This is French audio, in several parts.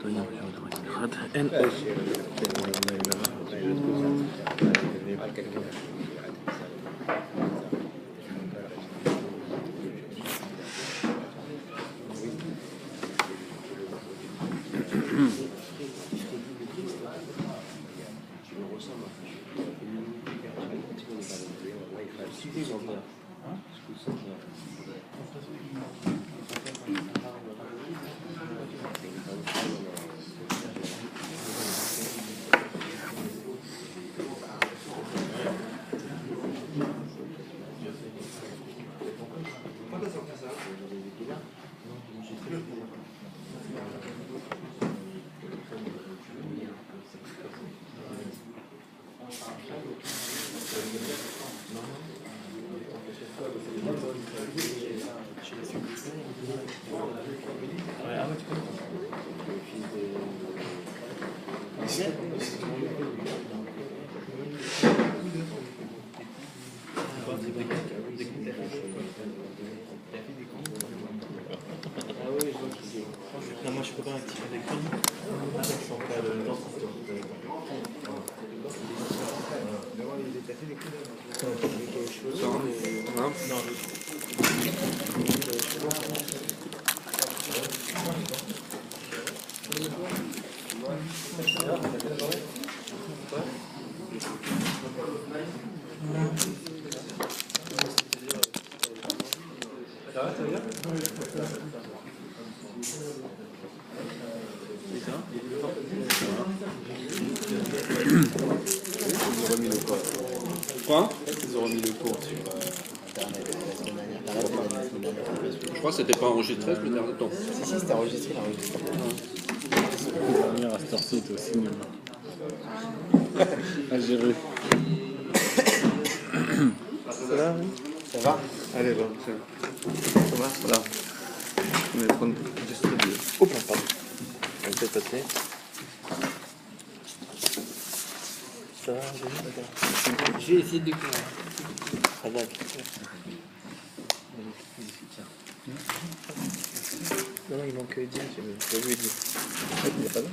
אין moi je peux pas activer l'écran. Quoi? Ils ont remis le cours sur Internet la semaine dernière. Je crois que c'était pas enregistré ce dernier temps. Si, c'était enregistré. Venir à cette heure-ci, toi aussi. À gérer. Ça va? Ça va? Allez, bon, ça va? Voilà. On va prendre distribuer. Oh, pardon. On peut passer. Ça va, je vais essayer de découvrir. Ah, d'accord. Non, il manque Dieu, je vais lui dire. Il n'y a pas là?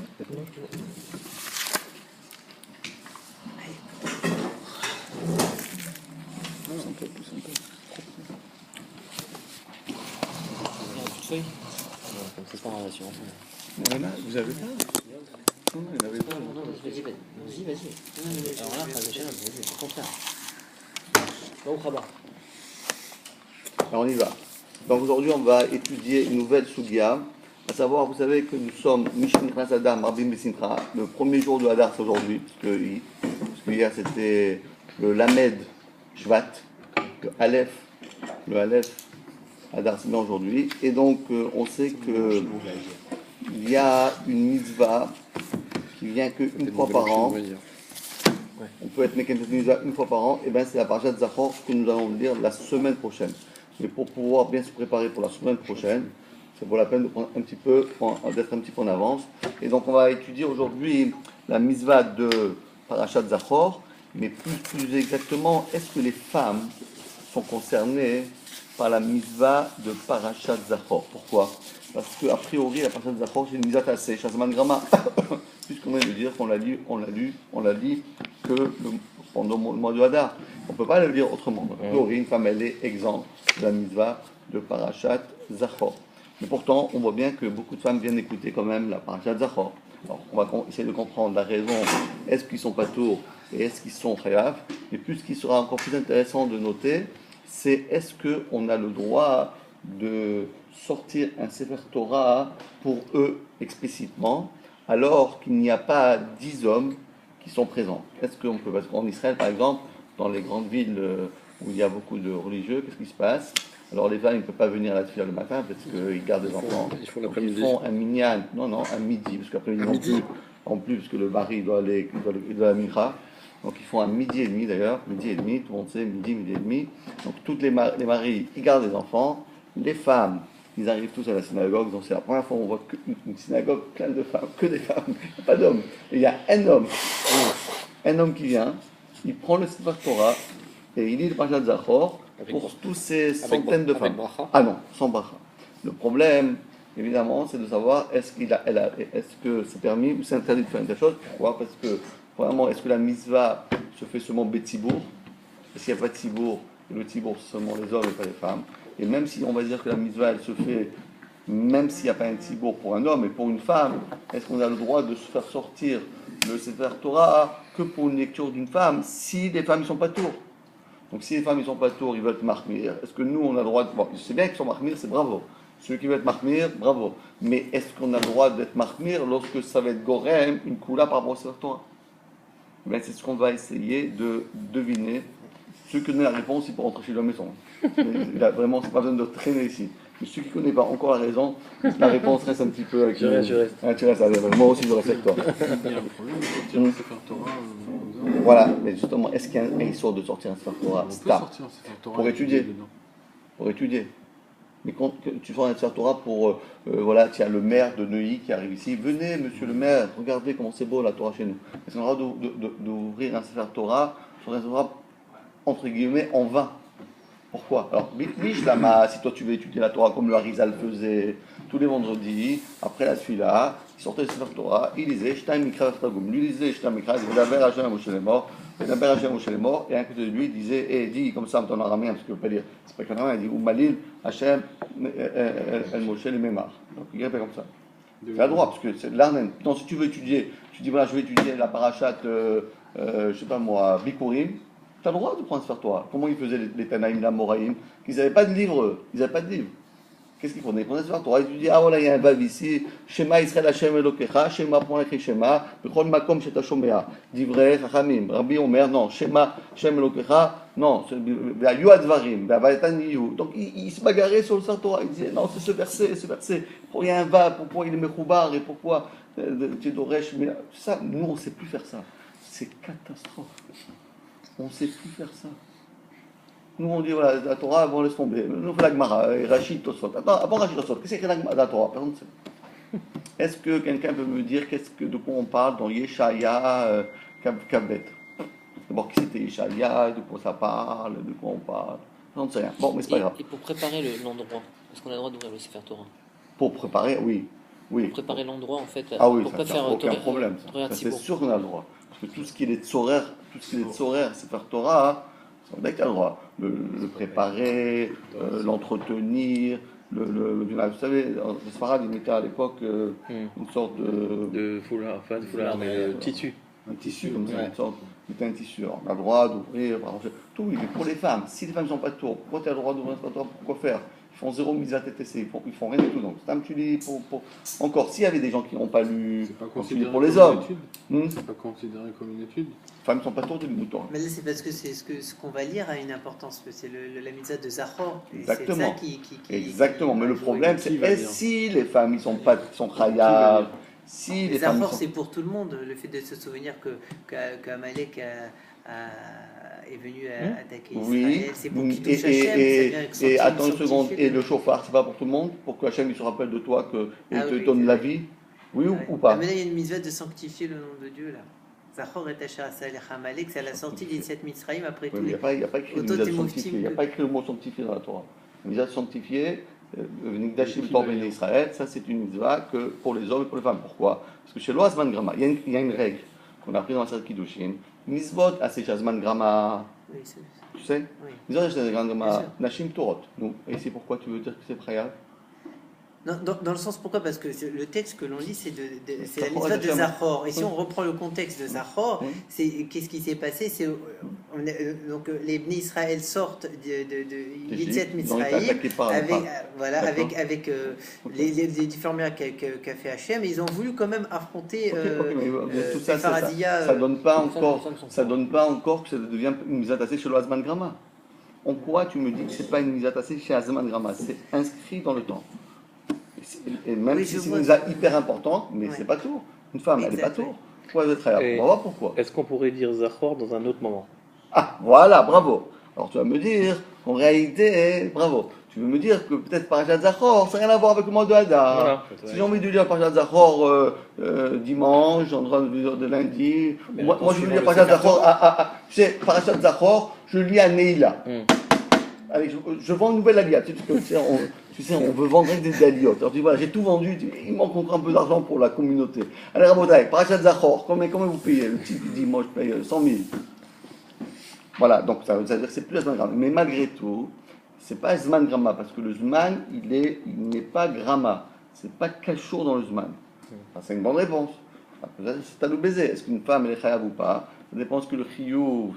Un peu plus, un peu. Toute feuille? Comme c'est pas en relation. Voilà, vous avez pas? Non, il n'y en avait pas. Non, vas-y. Alors là, vas-y, au contraire. Va au rabat. Alors on y va. Donc aujourd'hui on va étudier une nouvelle Sugia, à savoir, vous savez que nous sommes Mishnichnas Adar Marbim Besimcha, le premier jour de Hadar c'est aujourd'hui, parce que hier c'était le Lamed Shvat, le Aleph Hadar c'est bien aujourd'hui, et donc on sait que il y a une mitzvah qui vient qu'une fois par an. On peut être Meken Mitzvah une fois par an, et bien c'est la parashat Zachor que nous allons lire la semaine prochaine. Mais pour pouvoir bien se préparer pour la semaine prochaine, ça vaut la peine de prendre d'être un petit peu en avance. Et donc on va étudier aujourd'hui la mitzvah de parashat Zachor, mais plus exactement, est-ce que les femmes sont concernées par la mitzvah de parashat Zachor? Pourquoi? Parce qu'a priori la parashat Zachor c'est une mitzvah tassée, Shazman Grama, puisqu'on vient de dire qu'on l'a dit que pendant le mois de Hadar. On ne peut pas le dire autrement. Donc, a priori, une femme, elle est exempte de la mitzvah de parashat Zachor. Mais pourtant, on voit bien que beaucoup de femmes viennent écouter quand même la parashat Zachor. Alors, on va essayer de comprendre la raison. Est-ce qu'ils sont patours et est-ce qu'ils sont chayav? Et puis, ce qui sera encore plus intéressant de noter, c'est est-ce qu'on a le droit de sortir un Sefer Torah pour eux explicitement, alors qu'il n'y a pas 10 hommes qui sont présents. Est-ce qu'on peut, parce qu'en Israël, par exemple, dans les grandes villes où il y a beaucoup de religieux, qu'est-ce qui se passe? Alors les femmes, ils ne peuvent pas venir à la tefila le matin parce qu'ils gardent des enfants. Ils font un minyan, un midi, parce qu'après-midi en plus, parce que le mari doit aller à la mincha. Donc ils font un midi et demi d'ailleurs, midi et demi, tout le monde sait, midi et demi. Donc tous les maris, ils gardent les enfants. Les femmes, ils arrivent tous à la synagogue, donc c'est la première fois où on voit une synagogue pleine de femmes, que des femmes, il n'y a pas d'hommes. Et il y a un homme qui vient, il prend le Sefer Torah et il lit le Parashat Zachor pour tous ces centaines de femmes. Ah non, sans bracha. Le problème, évidemment, c'est de savoir est-ce que c'est permis ou c'est interdit de faire une telle chose. Pourquoi? Parce que, vraiment, est-ce que la mitzvah se fait seulement betzibour? S'il n'y a pas de tibour, et le tibour, c'est seulement les hommes et pas les femmes. Et même si on va dire que la mitzvah, elle se fait, même s'il n'y a pas un tibour pour un homme et pour une femme, est-ce qu'on a le droit de se faire sortir le Sefer Torah que pour une lecture d'une femme si les femmes ne sont pas tours? Donc si les femmes ne sont pas tours, ils veulent être marmir. Est-ce que nous, on a le droit de... Bon, c'est bien qu'ils sont marmir, c'est bravo. Ceux qui veulent être marmir, bravo. Mais est-ce qu'on a le droit d'être marmir lorsque ça va être gorem, une coula par rapport au Sefer Torah? Ben, c'est ce qu'on va essayer de deviner. Ceux qui connaissent la réponse, ils peuvent rentrer chez lui à la maison. Vraiment, c'est pas besoin de traîner ici. Mais ceux qui ne connaissent pas encore la raison, la réponse reste un petit peu avec Je reste. Ah, tu restes, allez, moi aussi je reste avec toi. Il y a un problème de sortir un Sefer Torah aux hommes. Voilà, mais justement, est-ce qu'il y a un sort de sortir un Sefer Torah On peut stable sortir un Sefer Torah pour étudier. dedans. Pour étudier. Mais quand tu sors un Sefer Torah pour, voilà, tu as le maire de Neuilly qui arrive ici, venez monsieur le maire, regardez comment c'est beau la Torah chez nous. Est-ce qu'on a le droit d'ouvrir un Sefer Torah, sur un Sefer Torah, entre guillemets, en vain? Pourquoi? Alors, Bishlama, si toi tu veux étudier la Torah comme le Harizal faisait tous les vendredis, après la Tfila, il sortait le Sefer Torah, il lisait Shtaim Mikra V'Tagum. Lui lisait Shtaim Mikra, il disait Daber Hashem Moshe les morts, Daber Hashem Moshe les morts, et à côté de lui, il disait, dis comme ça en araméen, parce qu'il ne veut pas dire, c'est pas qu'en araméen, il dit Umalil Hashem El Moshe les Memar. Donc il répète comme ça. Tu as le droit, parce que c'est l'arnen. Donc si tu veux étudier, tu dis voilà, je vais étudier la parashat, je sais pas moi, Bikurim. Tu as le droit de prendre ce Sefer Torah. Comment ils faisaient les Tanaïm, la Moraïm? Ils n'avaient pas de livre, ils n'avaient pas de livre. Qu'est-ce qu'ils prenaient? Ils prenaient ce Sefer Torah, ils disaient, ah voilà, il y a un vav ici, Shema Israël Hashem Elokecha, Shema point écrit Shema, Bechol Makom Sheta Shomea, Divrei Chachamim, Rabbi Omer, non, Shema Hashem Elokecha, non, Yu Advarim, Vayatan Yu. Donc ils se bagarraient sur le Sefer Torah, ils disaient, non, c'est ce verset, pourquoi il y a un vav, pourquoi il est Mechoubar, et pourquoi tu es Doresh, mais ça, nous on ne sait plus faire ça. C'est catastrophe. On ne sait plus faire ça. Nous, on dit, voilà, la Torah, bon, laisse tomber. Nous, on fait la Gemara, Rachid, Tosfot. Attends, avant Rachid, Tosfot, qu'est-ce qu'il y a la Torah? Personne ne sait. Est-ce que quelqu'un peut me dire de quoi on parle dans Yeshaya, Kabet? D'abord, qui c'était Yeshaya, de quoi ça parle, de quoi on parle? J'en sais rien. Bon, mais c'est pas grave. Et pour préparer l'endroit, est-ce qu'on a le droit d'ouvrir le Sefer Torah? Pour préparer, oui. Pour préparer l'endroit, en fait, ah oui, pour ça pas faire aucun problème. Ça, c'est sûr qu'on a le droit. Parce que tout ce qui est de Tzorer, c'est faire Torah, on a le droit. Le préparer, l'entretenir, vous savez, les Sfarad, ils mettaient à l'époque une sorte de foulard, enfin de foulard, mais tissu. Un tissu comme ça, une sorte. Ils mettaient un tissu. Alors, on a le droit d'ouvrir, tout, mais pour les femmes. Si les femmes ne sont pas de tour, pourquoi tu as le droit d'ouvrir un Torah? Pourquoi faire? Ils font zéro mise à TTC, ils font rien du tout. Donc, tu lis encore, s'il y avait des gens qui n'ont pas lu, c'est pas considéré pour les hommes. C'est pas considéré comme une étude. Les femmes ne sont pas tours du mouton. Mais là, c'est parce que ce qu'on va lire a une importance. C'est la mitzvah de Zachor. Exactement. C'est ça Exactement. Mais le problème, c'est si les femmes, ils sont pas, sont khayab, si les femmes. Zachor, c'est pour tout le monde. Le fait de se souvenir qu'Amalek est venu attaquer Israël, c'est pour qu'il touche Hachem. Et attends une seconde, et le chauffard, c'est pas pour tout le monde? Pour que Hachem il se rappelle de toi et te donne la vie? Oui ou pas? Mais là, il y a une mitzvah de sanctifier le nom de Dieu, là. Zachor et Asher Asal Hamalek, c'est à la sortie des 7 Mitzrayim après tout. Il n'y a pas écrit le mot sanctifié. Il n'y a pas écrit le mot sanctifié dans la Torah. La mitzvah sanctifiée, Nigdashim Tor Ben Israël, ça c'est une mitzvah que pour les hommes et pour les femmes. Pourquoi? Parce que chez l'Oazman Grama, il y a une règle qu'on a appris dans la Seret Kiddushin. Mitzvot Asechazman Grama. Oui, tu sais? Oui. Mitzvot Asechazman Grama, Nashim Torot. Et c'est pourquoi tu veux dire que c'est Khayab? Non, dans le sens pourquoi? Parce que le texte que l'on lit, c'est la mitzvah de Zachor. Et si on reprend le contexte de Zachor, qu'est-ce qui s'est passé? Donc les Bnei Israël sortent de Yetziat Mitzrayim avec les différents miracles qu'a fait Hachem. Et ils ont voulu quand même affronter tout ça, ça donne pas encore que ça devient une mise à tasser chez l'Azman Grama. En quoi tu me dis que c'est pas une mise à tasser chez Azman Grama? C'est inscrit dans le temps. Et même si c'est une mitzvah hyper importante, mais c'est pas tout. Une femme, elle n'est pas tout. Pourquoi elle est très On va voir pourquoi. Est-ce qu'on pourrait dire Zachor dans un autre moment? Ah, voilà, bravo. Alors tu vas me dire, en réalité, bravo. Tu veux me dire que peut-être Parashat Zachor, ça n'a rien à voir avec le mois de Hadar. Voilà, si j'ai envie de lire Parashat Zachor dimanche, en train de lire de lundi, moi je veux lire Parashat Zachor, tu sais, Parashat Zachor, je lis à Neila. Allez, je vends une nouvelle alliance. Tu sais, on veut vendre avec des daliotes. Alors tu dis, voilà, j'ai tout vendu, il manque encore un peu d'argent pour la communauté. Allez, Rabotai, Parashat Zachor, combien vous payez? Le type dit, moi je paye 100 000. Voilà, donc ça veut dire que c'est plus Zman Gramma. Mais malgré tout, c'est pas Zman Gramma, parce que le Zman, il n'est pas Gramma. C'est pas Kachour dans le Zman. Enfin, c'est une bonne réponse. Peut-être c'est à nous baiser. Est-ce qu'une femme, elle est chayav ou pas? Ça dépend que le chiyuv,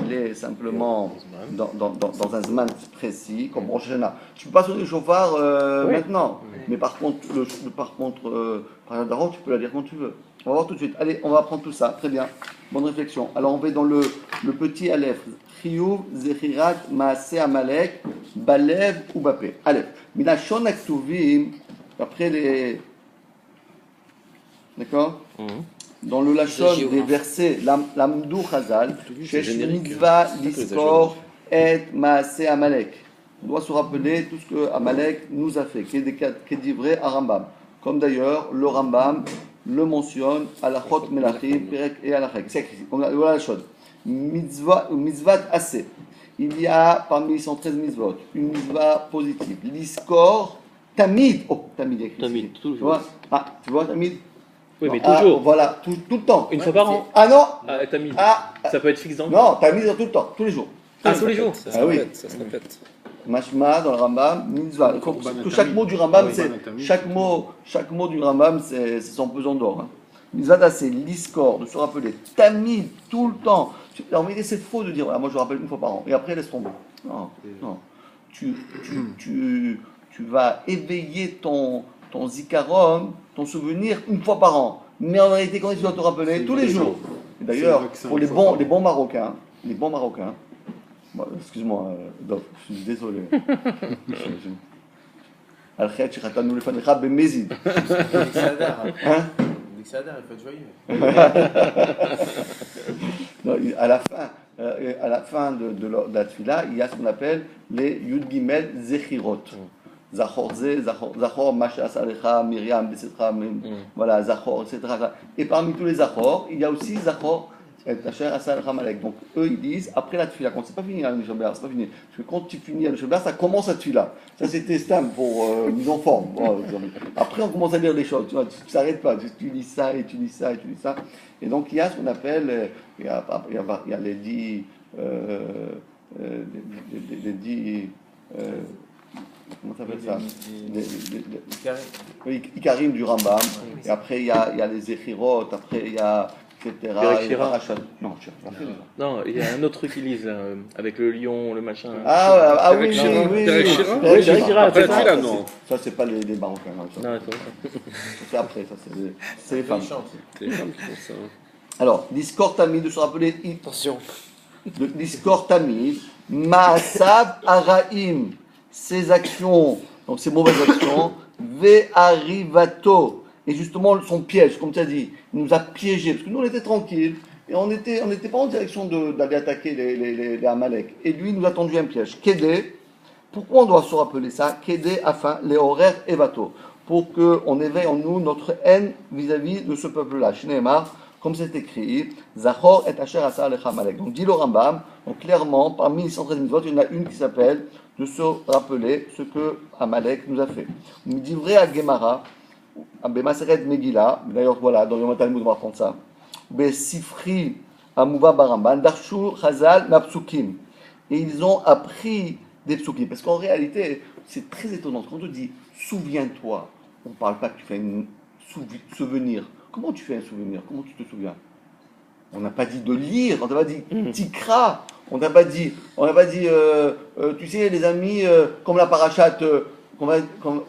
il est simplement dans un Zman précis, comme Rosh Hashanah. Tu peux pas sonner le chauffard maintenant. Mais par contre, par Darot, tu peux la dire quand tu veux. On va voir tout de suite. Allez, on va apprendre tout ça. Très bien. Bonne réflexion. Alors, on va dans le petit Aleph. Chiyuv, Zechirat, Maaseh Amalek, Balev ou Bapé. Aleph. Minashon Aktuvim, après les. D'accord? Dans le Lachon des versets, l'Amdou Chazal, Shesh Mitzvah, Liskor, et Maaseh Amalek. On doit se rappeler tout ce que Amalek nous a fait, qui est livré à Rambam. Comme d'ailleurs, le Rambam le mentionne à la Chot Melachim, Perek et à la Chek. C'est écrit, voilà la chose. Mitzvah assez. Il y a parmi 113 mitzvot une mitzvah positive. Liskor, Tamid. Oh, Tamid écrit. Tamid, toujours. Tu vois, tu vois Tamid? Oui, mais toujours. Voilà, tout le temps. Une fois par an. Ah non. Tamid. Ça peut être fixe dans le Non, Tamid tout le temps, tous les jours. tous les jours. Ça se répète, ça se répète. Mashma dans le Rambam, mitzvah. Il faut que chaque mot du Rambam, chaque mot du Rambam, c'est son pesant d'or. Hein. Mitzvah, c'est l'iskor, de se rappeler. Tamid, tout le temps. Alors, mais c'est faux de dire, voilà, moi je rappelle une fois par an, et après laisse tomber. Non, non. Tu vas éveiller ton zikaron, ton souvenir, une fois par an. Mais en réalité, quand tu dois te rappeler, tous les jours. Et d'ailleurs, pour les bons Marocains, bon, excuse-moi, Dov, je suis désolé. Al-Khaït, Shikhatanu, le Fanekha, Bemezid. Hein? À la fin de la tfila, il y a ce qu'on appelle les Yud Gimel Zechirot. Zachor Ze, Zachor Masha Salecha, Myriam, Besetra, voilà, Zachor, etc. Et parmi tous les Zachor, il y a aussi Zachor et Tacher Asalecha Malek. Donc eux ils disent, après la tfila, quand c'est pas fini le Shabbat, c'est pas fini. Parce que quand tu finis le Shabbat, ça commence la tfila. Ça c'était stam pour mise en forme. Bon, après on commence à lire les choses, tu vois, tu s'arrêtes pas, tu lis ça et tu lis ça et tu lis ça. Et donc il y a ce qu'on appelle, il y a les 10, comment ça s'appelle ça? Les Ikarim du Rambam. Et après il y a les Zechirot, après il y a etc. Non, il y a un autre truc qu'ils lisent, avec le lion, le machin. Oui. Ça, c'est pas les Marocains. Non, c'est après, ça, c'est les femmes. C'est les femmes qui font ça. Alors, Discord Tamid, de se rappeler. Attention. Discord Tamid, Maasav Araim, ses actions, donc ses mauvaises actions, Ve'arivato. Et justement, son piège, comme tu as dit, il nous a piégés, parce que nous on était tranquilles, et on n'était pas en direction d'aller attaquer les Amalek. Et lui, il nous a tendu un piège. Kédé, pourquoi on doit se rappeler ça? Kédé, afin, les horaires et bateaux, pour qu'on éveille en nous notre haine vis-à-vis de ce peuple-là. Shneemar, comme c'est écrit, Zachor et Asher Asa Alecha Amalek. Donc, dit le Rambam, donc clairement, parmi les 113 mitzvot, il y en a une qui s'appelle de se rappeler ce que Amalek nous a fait. On dit vrai à Gemara, Maseret Megillah, d'ailleurs voilà, dans le Talmud on va apprendre ça. Sifri Amuva Baramban, Darshu Chazal Mapsukim. Et ils ont appris des psukim. Parce qu'en réalité, c'est très étonnant. Quand on te dit souviens-toi, on ne parle pas que tu fais un souvenir. Comment tu fais un souvenir? Comment tu te souviens? On n'a pas dit de lire, on n'a pas dit tikra, on n'a pas dit, tu sais les amis, comme la parachate.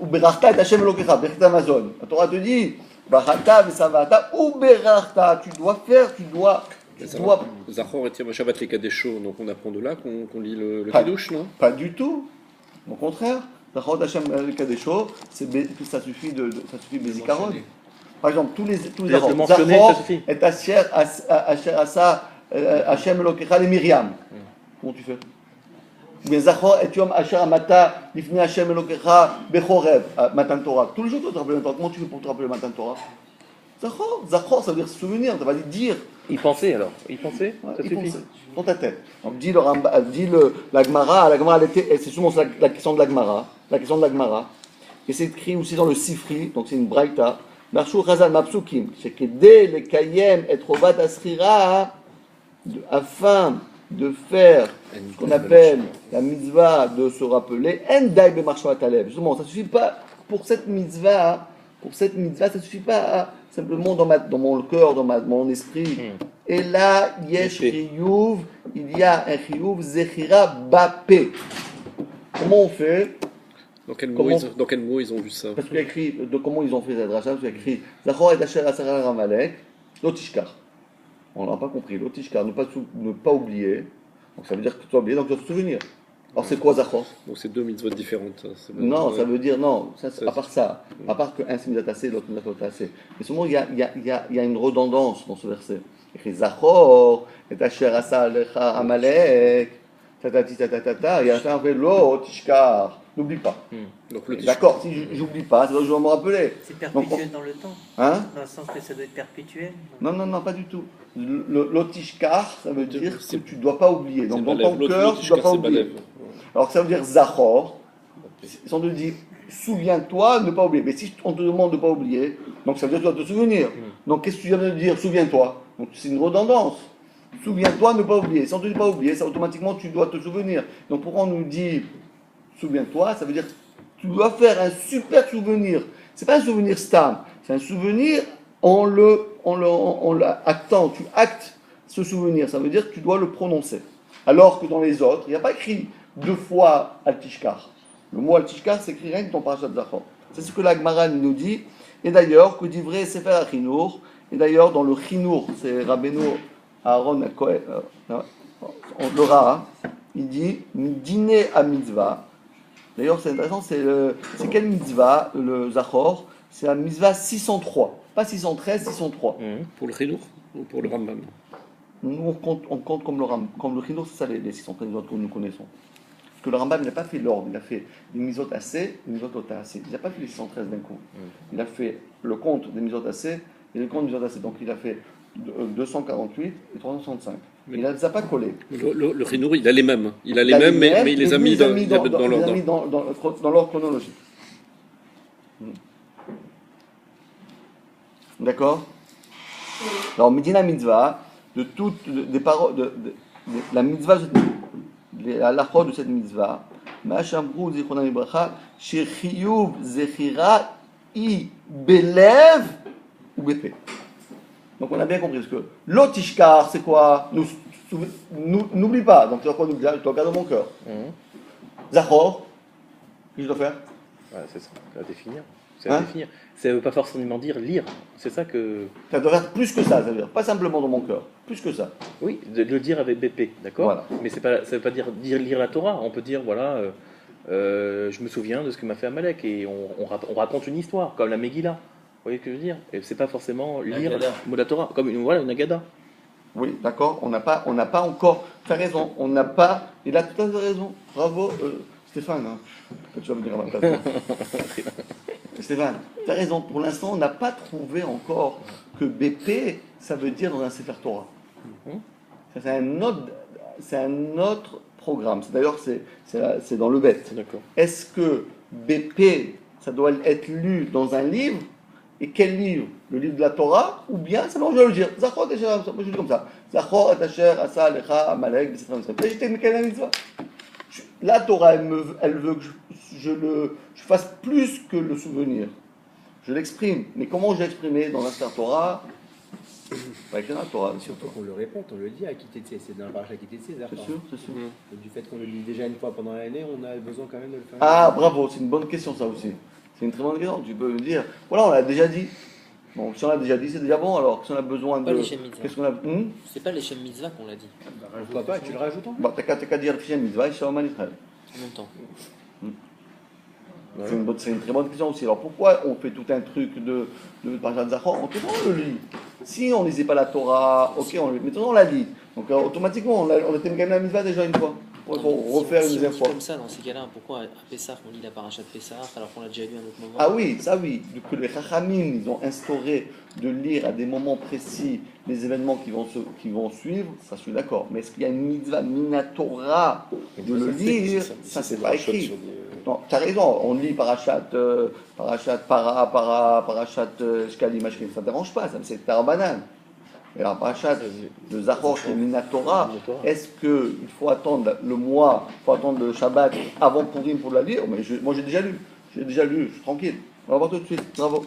Uberachta et Hashem Elokecha, Berachta Amazon. La Torah te dit, Barachta Vesavata, Uberachta. Tu dois faire, tu dois. Zachor et Shabbat les Kadesho, donc on apprend de là qu'on lit le Kiddush, non? Pas du tout. Au contraire, Zachor Hashem Kadesho, ça suffit Bezikaron. Par exemple, tous les Zachor, Zachor et Asher Asa, Hashem Elokecha, les Myriam. Comment tu fais? Mais Zachor et Yom Asher Amata, Lifnei Hashem Elokecha, Bechorev, Matan Torah. Tous les jours, tu te rappelles Matan Torah. Comment tu fais pour te rappeler Matan Torah? Zachor, Zachor, ça veut dire souvenir, ça veut dire. Y penser alors. Y penser, Ouais, ça y suffit. penser. Dans ta tête. Donc, la Gemara, c'est souvent la question de la Gemara. La question de la Gemara. Et c'est écrit aussi dans le Sifri, donc c'est une braïta. Marchou Chazal Mapsukim, c'est que dès le Kayem et Trovat Asrira, afin de faire ce qu'on appelle la mitzvah de se rappeler, Endai Bemarshwa Taleb. Justement, ça ne suffit pas pour cette mitzvah, ça ne suffit pas simplement dans mon cœur, dans mon esprit. Et là, Yesh Chiyuv, il y a un Chiyuv Zechira Bapé. Comment on fait? Dans quel mot ils ont vu ça? Parce qu'il y a écrit, de comment ils ont fait cette rachat, parce qu'il y a écrit Zachor et Asher Asara Ramalek, Lotishkar. On n'a pas compris, Lotishkar, ne pas oublier. Donc ça veut dire que tu dois oublier, donc tu dois te souvenir. Alors c'est quoi Zachor? Donc c'est deux mitzvot différentes. Non, ça veut dire, non, ça, à part ça, à part qu'un c'est mitzvot assez, l'autre mitzvot assez. Mais souvent il y a une redondance dans ce verset. Il y a écrit Zachor et Asher Asara Ramalek, tatati tatatata, il y a un fait Lotishkar. N'oublie pas. D'accord, si j'oublie pas, ça doit me rappeler. C'est perpétuel dans le temps. Hein? Dans le sens que ça doit être perpétuel. Non, pas du tout. L'otishkar, ça veut dire que tu ne dois pas oublier. Donc dans ton cœur, tu ne dois pas oublier. Alors ça veut dire zachor. Si on te dit souviens-toi, ne pas oublier. Mais si on te demande de ne pas oublier, donc ça veut dire que tu dois te souvenir. Donc qu'est-ce que tu viens de dire? Souviens-toi. Donc c'est une redondance. Souviens-toi, ne pas oublier. Si on ne te dit pas oublier, ça automatiquement tu dois te souvenir. Donc pourquoi on nous dit souviens-toi, ça veut dire que tu dois faire un super souvenir. C'est pas un souvenir stam, c'est un souvenir en l'actant. Tu actes ce souvenir, ça veut dire que tu dois le prononcer. Alors que dans les autres, il n'y a pas écrit deux fois Al-Tishkar. Le mot Al-Tishkar s'écrit rien que dans Parashat Zachor. C'est ce que la Gemara nous dit. Et d'ailleurs, que dit vrai Sefer HaChinour. Et d'ailleurs, dans le Chinour, c'est Rabbeinu Aaron Kohen, le Ra, il dit dîner à mitzvah. D'ailleurs, c'est intéressant, c'est quelle mitzvah, le Zachor? C'est la mitzvah 603, pas 613, 603. Pour le Chinour ou pour le Rambam? Nous, on compte comme le Chinour, c'est ça les 613 que nous connaissons. Parce que le Rambam, il n'a pas fait l'ordre, il a fait les mitzvot assez, les mitzvot ota assez. Il n'a pas fait les 613 d'un coup. Il a fait le compte des mitzvot assez et le compte des mitzvot assez. Donc il a fait 248 et 365. Il ne les a pas collés. Le Chinour, il a les mêmes. Mais il les a mis dans l'ordre chronologique. D'accord? Alors, Medina Mitzvah, des paroles, de la mitzvah, la lachot de cette mitzvah, Ma'ashamru zichronam libracha, shechiyuv zechira I belev ou bépé. Donc on a bien compris, parce que l'otishkar, c'est quoi? N'oublie pas, donc tu dois quoi n'oublier? Je dois garder mon cœur. Zachor, qu'est-ce que je dois faire? C'est ça, à définir. C'est à définir. Ça ne veut pas forcément dire lire. C'est ça que. Ça doit faire plus que ça veut dire. Pas simplement dans mon cœur, plus que ça. Oui, de le dire avec BP, d'accord? Voilà. Mais ça ne veut pas dire lire la Torah. On peut dire, voilà, je me souviens de ce que m'a fait Amalek et on raconte une histoire, comme la Megillah. Vous voyez ce que je veux dire? Et c'est pas forcément lire le mot de la Torah, comme une Agada. Oui, d'accord. On n'a pas encore. Tu as raison. On n'a pas. Il a tout à fait raison. Bravo, Stéphane. Hein. Tu vas venir à ma place. Stéphane, tu as raison. Pour l'instant, on n'a pas trouvé encore que BP, ça veut dire dans un Sefer Torah. Ça, c'est un autre programme. D'ailleurs, c'est dans le bête. D'accord. Est-ce que BP, ça doit être lu dans un livre? Et quel livre? Le livre de la Torah? Ou bien, c'est bon, je vais le dire. Zachor, je le dis comme ça. Zachor, Asher, Asa, Lecha, Amalek, etc. La Torah, elle veut que je fasse plus que le souvenir. Je l'exprime. Mais comment je l'exprime dans la Torah? Pas écrit dans la Torah, surtout qu'on le répète, on le dit à Kitetsé, c'est dans la paracha Kitetsé. C'est sûr, c'est sûr. Et du fait qu'on le lit déjà une fois pendant l'année, on a besoin quand même de le faire. Ah, bravo, c'est une bonne question ça aussi. C'est une très bonne question. Tu peux me dire, voilà, on l'a déjà dit. Bon, si on l'a déjà dit, c'est déjà bon. Alors, si on a besoin de. Qu'est-ce qu'on a? C'est pas les Shem Mitzvah qu'on l'a dit. Pourquoi pas? Tu le rajoutes? Bah, t'as qu'à dire Shem Mitzvah et Shalom Israël. En même temps. C'est une très bonne question aussi. Alors pourquoi on fait tout un truc de Parashat Zachor? On le lit. Si on ne lisait pas la Torah, ok, maintenant on la lit. Donc automatiquement, on a été gagné la mitzvah déjà une fois. Il faut refaire une deuxième fois. Comme ça, dans ces cas-là, pourquoi à Pessah on lit la paracha de Pessah alors qu'on l'a déjà lu à un autre moment? Ah oui, ça oui. Que les Chachamim, ils ont instauré de lire à des moments précis les événements qui vont suivre, ça je suis d'accord. Mais est-ce qu'il y a une mitzvah minatora de le lire? Ça c'est pas écrit. Non, tu as raison, on lit parachat shkali mashkin, ça ne dérange pas, ça c'est tarabanan. Et la parachat de Zachor et Minatora, est-ce qu'il faut attendre le mois, il faut attendre le Shabbat avant Purim pour la lire? Mais moi j'ai déjà lu, je suis tranquille. On va voir tout de suite, bravo.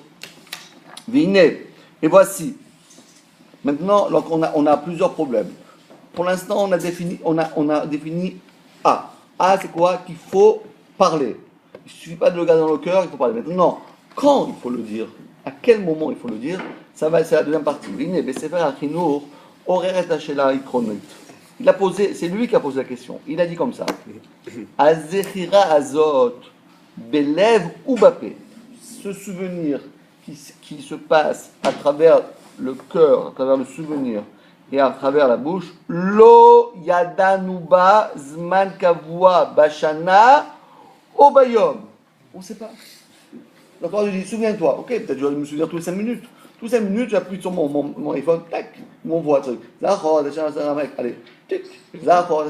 Vine, et voici. Maintenant, donc on a plusieurs problèmes. Pour l'instant, on a défini A. A, c'est quoi? Qu'il faut parler. Il ne suffit pas de le garder dans le cœur, il faut parler. Maintenant, quand il faut le dire? À quel moment il faut le dire? C'est la deuxième partie. Vine, Besefer Achinour, Oreret Hashela Ikronit. C'est lui qui a posé la question. Il a dit comme ça. Azechira Azot, Belev ou Bapé. Ce souvenir qui se passe à travers le cœur, à travers le souvenir et à travers la bouche, Lo Yadanuba Zman Kavua Bashana Obayom. On ne sait pas. D'accord, je dis, souviens-toi. Ok, peut-être je vais me souvenir tous les 5 minutes. Tous les 5 minutes, j'appuie sur mon iPhone, tac, mon voix, truc. Zachor, allez, tic, Zachor,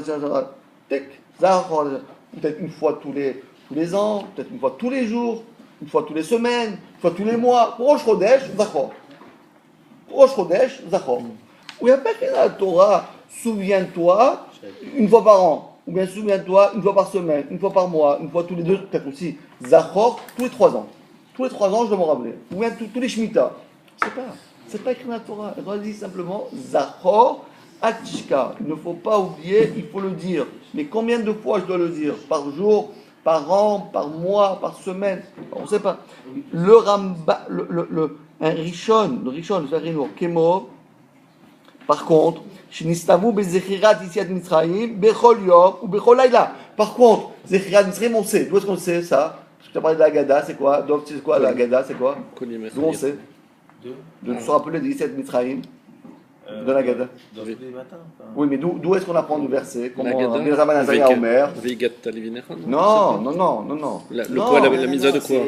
tic, Zachor. Peut-être une fois tous les ans, peut-être une fois tous les jours, une fois tous les semaines, une fois tous les mois. Rosh Chodesh, Zachor. Rosh Chodesh, Zachor. Où il n'y a pas que la Torah, souviens-toi, une fois par an. Ou bien souviens-toi, une fois par semaine, une fois par mois, une fois tous les 2, peut-être aussi. Zachor, tous les 3 ans. Tous les 3 ans, je dois me rappeler. Ou bien tous les Shemitah. C'est pas écrit dans la Torah. La Torah dit simplement Zachor Atishka. Il ne faut pas oublier, il faut le dire. Mais combien de fois je dois le dire? Par jour, par an, par mois, par semaine? On ne sait pas. Le Ramba, un Rishon, le Ferinour, Kemo, par contre, Shinistavu Bezechirat Isiat Mitzrayim, Bechol Yom ou Bechol Laila. Par contre, Zechirat Mitzrayim, on sait. D'où est-ce qu'on sait ça? Parce que tu as parlé de la Gada, c'est quoi? Donc, c'est quoi la Gada, c'est quoi? D'où on sait? De se rappeler de 17 Mitzrayim, de la Gada. Tous les matins. Oui, mais d'où est-ce qu'on apprend le verset? Comment Benjamin Nazaria Omer? Non. La mitzvah de quoi?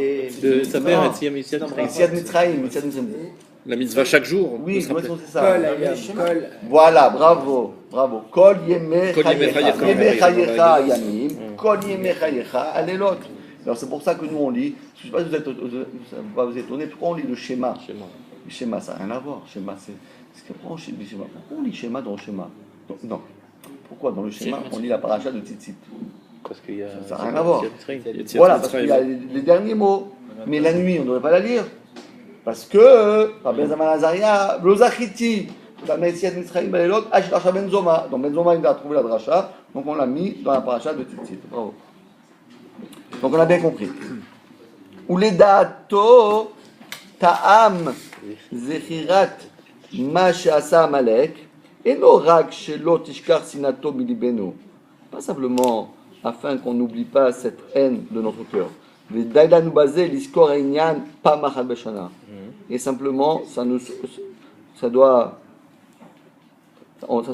De sa mère, Etziam Mitzrayim. La mitzvah chaque jour. Oui, d'où est-ce qu'on sait ça? Voilà, bravo. Kol Yemei Chayecha Yamim, Kol Yemei Chayecha Alelot. Alors c'est pour ça que nous on lit, je ne sais pas si vous va vous étonner, pourquoi on lit le schéma? Le schéma, ça n'a rien à voir. Schéma, c'est ce que prend le schéma. Pourquoi on lit schéma dans le schéma? Non. Pourquoi dans le schéma on lit la paracha de Tzitzit? Parce qu'il y a. Ça n'a rien à voir. Voilà, parce qu'il y a les derniers mots. Mais la nuit, on ne devrait pas la lire. Parce que, Benjamin Nazaria, Lozachiti, la Messias Mitzrayim Balelot, Ashracha Benzoma. Donc Benzoma, il a trouvé la dracha, donc on l'a mis dans la paracha de Tzitzit. Bravo. Donc on a bien compris. Uledato ta'am zechirat ma she'asa Amalek eno rak shelo tishkar sinato milibeno. Pas simplement afin qu'on n'oublie pas cette haine de notre cœur. V'daïla nous baser l'iskor einyan pa machal beshana. Et simplement ça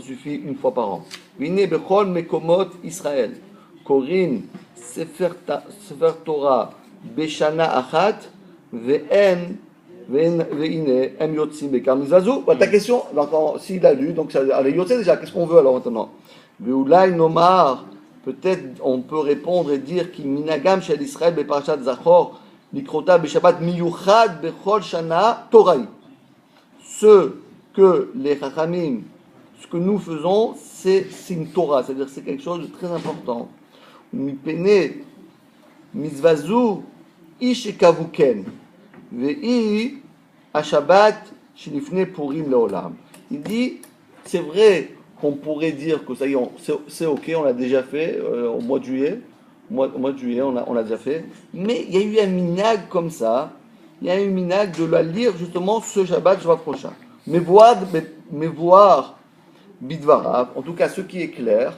suffit une fois par an. Vine bechol mekomot Israël. Korin Sefer Torah Beshana Achat Ve'en Ve'ine Em Yotzim Bekam Zazu. Ta question, s'il a lu, donc allez, Yotzim déjà, qu'est-ce qu'on veut alors maintenant? Ve'ulai Nomar, peut-être on peut répondre et dire qu'il minagam shel Israël beparashat Zachor likrota beshabbat miyuchad bechol shana Toraï. Ce que les Chachamim, ce que nous faisons, c'est une Torah, c'est-à-dire c'est quelque chose de très important. Mipene mizvazu ish kavuken ve'i ashabat shlifne purim leolam. Il dit, c'est vrai qu'on pourrait dire que ça y est, c'est ok, on l'a déjà fait au mois de juillet. Au mois de juillet, on l'a déjà fait. Mais il y a eu un minag comme ça. Il y a eu un minag de la lire justement ce Shabbat prochain. Mais voir bidvarav, en tout cas ce qui est clair,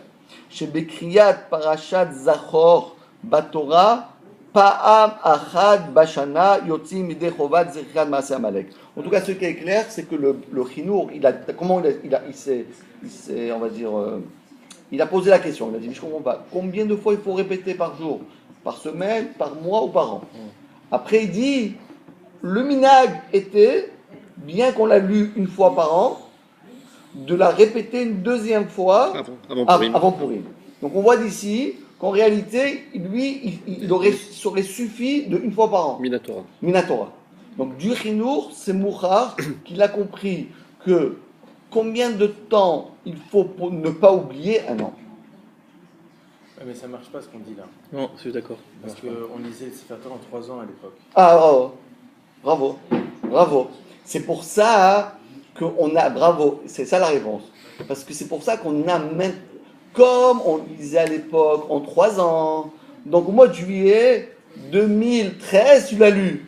chez Bekriyat Parashat Zachor Batora Pa'am Achad Bashana Yotzim Midei Chovat Zechriat Maaseh Amalek. En tout cas, ce qui est clair, c'est que le Chinour, il s'est, on va dire, il a posé la question. Il a dit, je comprends pas. Combien de fois il faut répéter par jour? Par semaine, par mois ou par an? Après, il dit, le minag était, bien qu'on l'a lu une fois par an, de la répéter une deuxième fois avant Purim. Donc on voit d'ici qu'en réalité, lui, il aurait suffi d'une fois par an. Minatora. Donc du Chinour, c'est Mouchar qu'il a compris que combien de temps il faut pour ne pas oublier un an. Mais ça marche pas ce qu'on dit là. Non, je suis d'accord. Parce qu'on lisait le Sefer Torah en 3 ans à l'époque. Ah, bravo. C'est pour ça qu'on a, bravo, c'est ça la réponse. Parce que c'est pour ça qu'on a maintenant, comme on lisait à l'époque en 3 ans. Donc au mois de juillet 2013, tu l'as lu.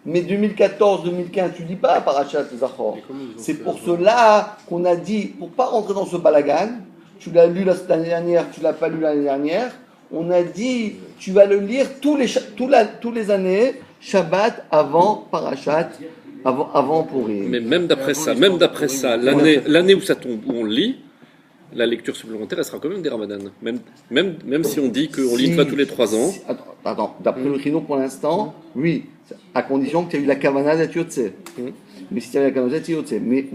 Mais 2014-2015, tu ne lis pas Parashat Zachor. C'est pour cela qu'on a dit, pour ne pas rentrer dans ce balagan, tu l'as lu l'année dernière, tu ne l'as pas lu l'année dernière, on a dit, tu vas le lire tous les années, Shabbat avant Parashat, avant Purim. Mais même d'après ça, l'année où ça tombe, où on lit, la lecture supplémentaire, elle sera quand même des Ramadan. Même si on dit qu'on lit une fois tous les 3 ans. Attends, d'après le Chino pour l'instant, oui, à condition que tu aies eu la Kavana d'être Yotze. Mais si tu as eu la Kavana d'être Yotze. Mais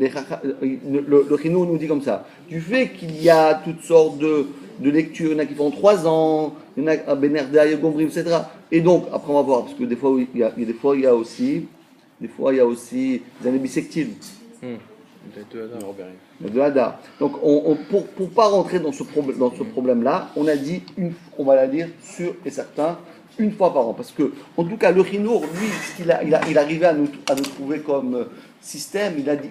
le Chino nous dit comme ça. Du fait qu'il y a toutes sortes de lectures, il y en a qui font 3 ans, il y en a à Benerda, Yagomrim, etc. Et donc, après on va voir, parce que des fois il y a aussi des années bissextiles. De Hadar. Donc, pour pas rentrer dans ce problème-là, on a dit, on va la lire sûr et certain, une fois par an. Parce que, en tout cas, le Chinour, lui, ce qu'il arrivait à nous trouver comme système, il a dit,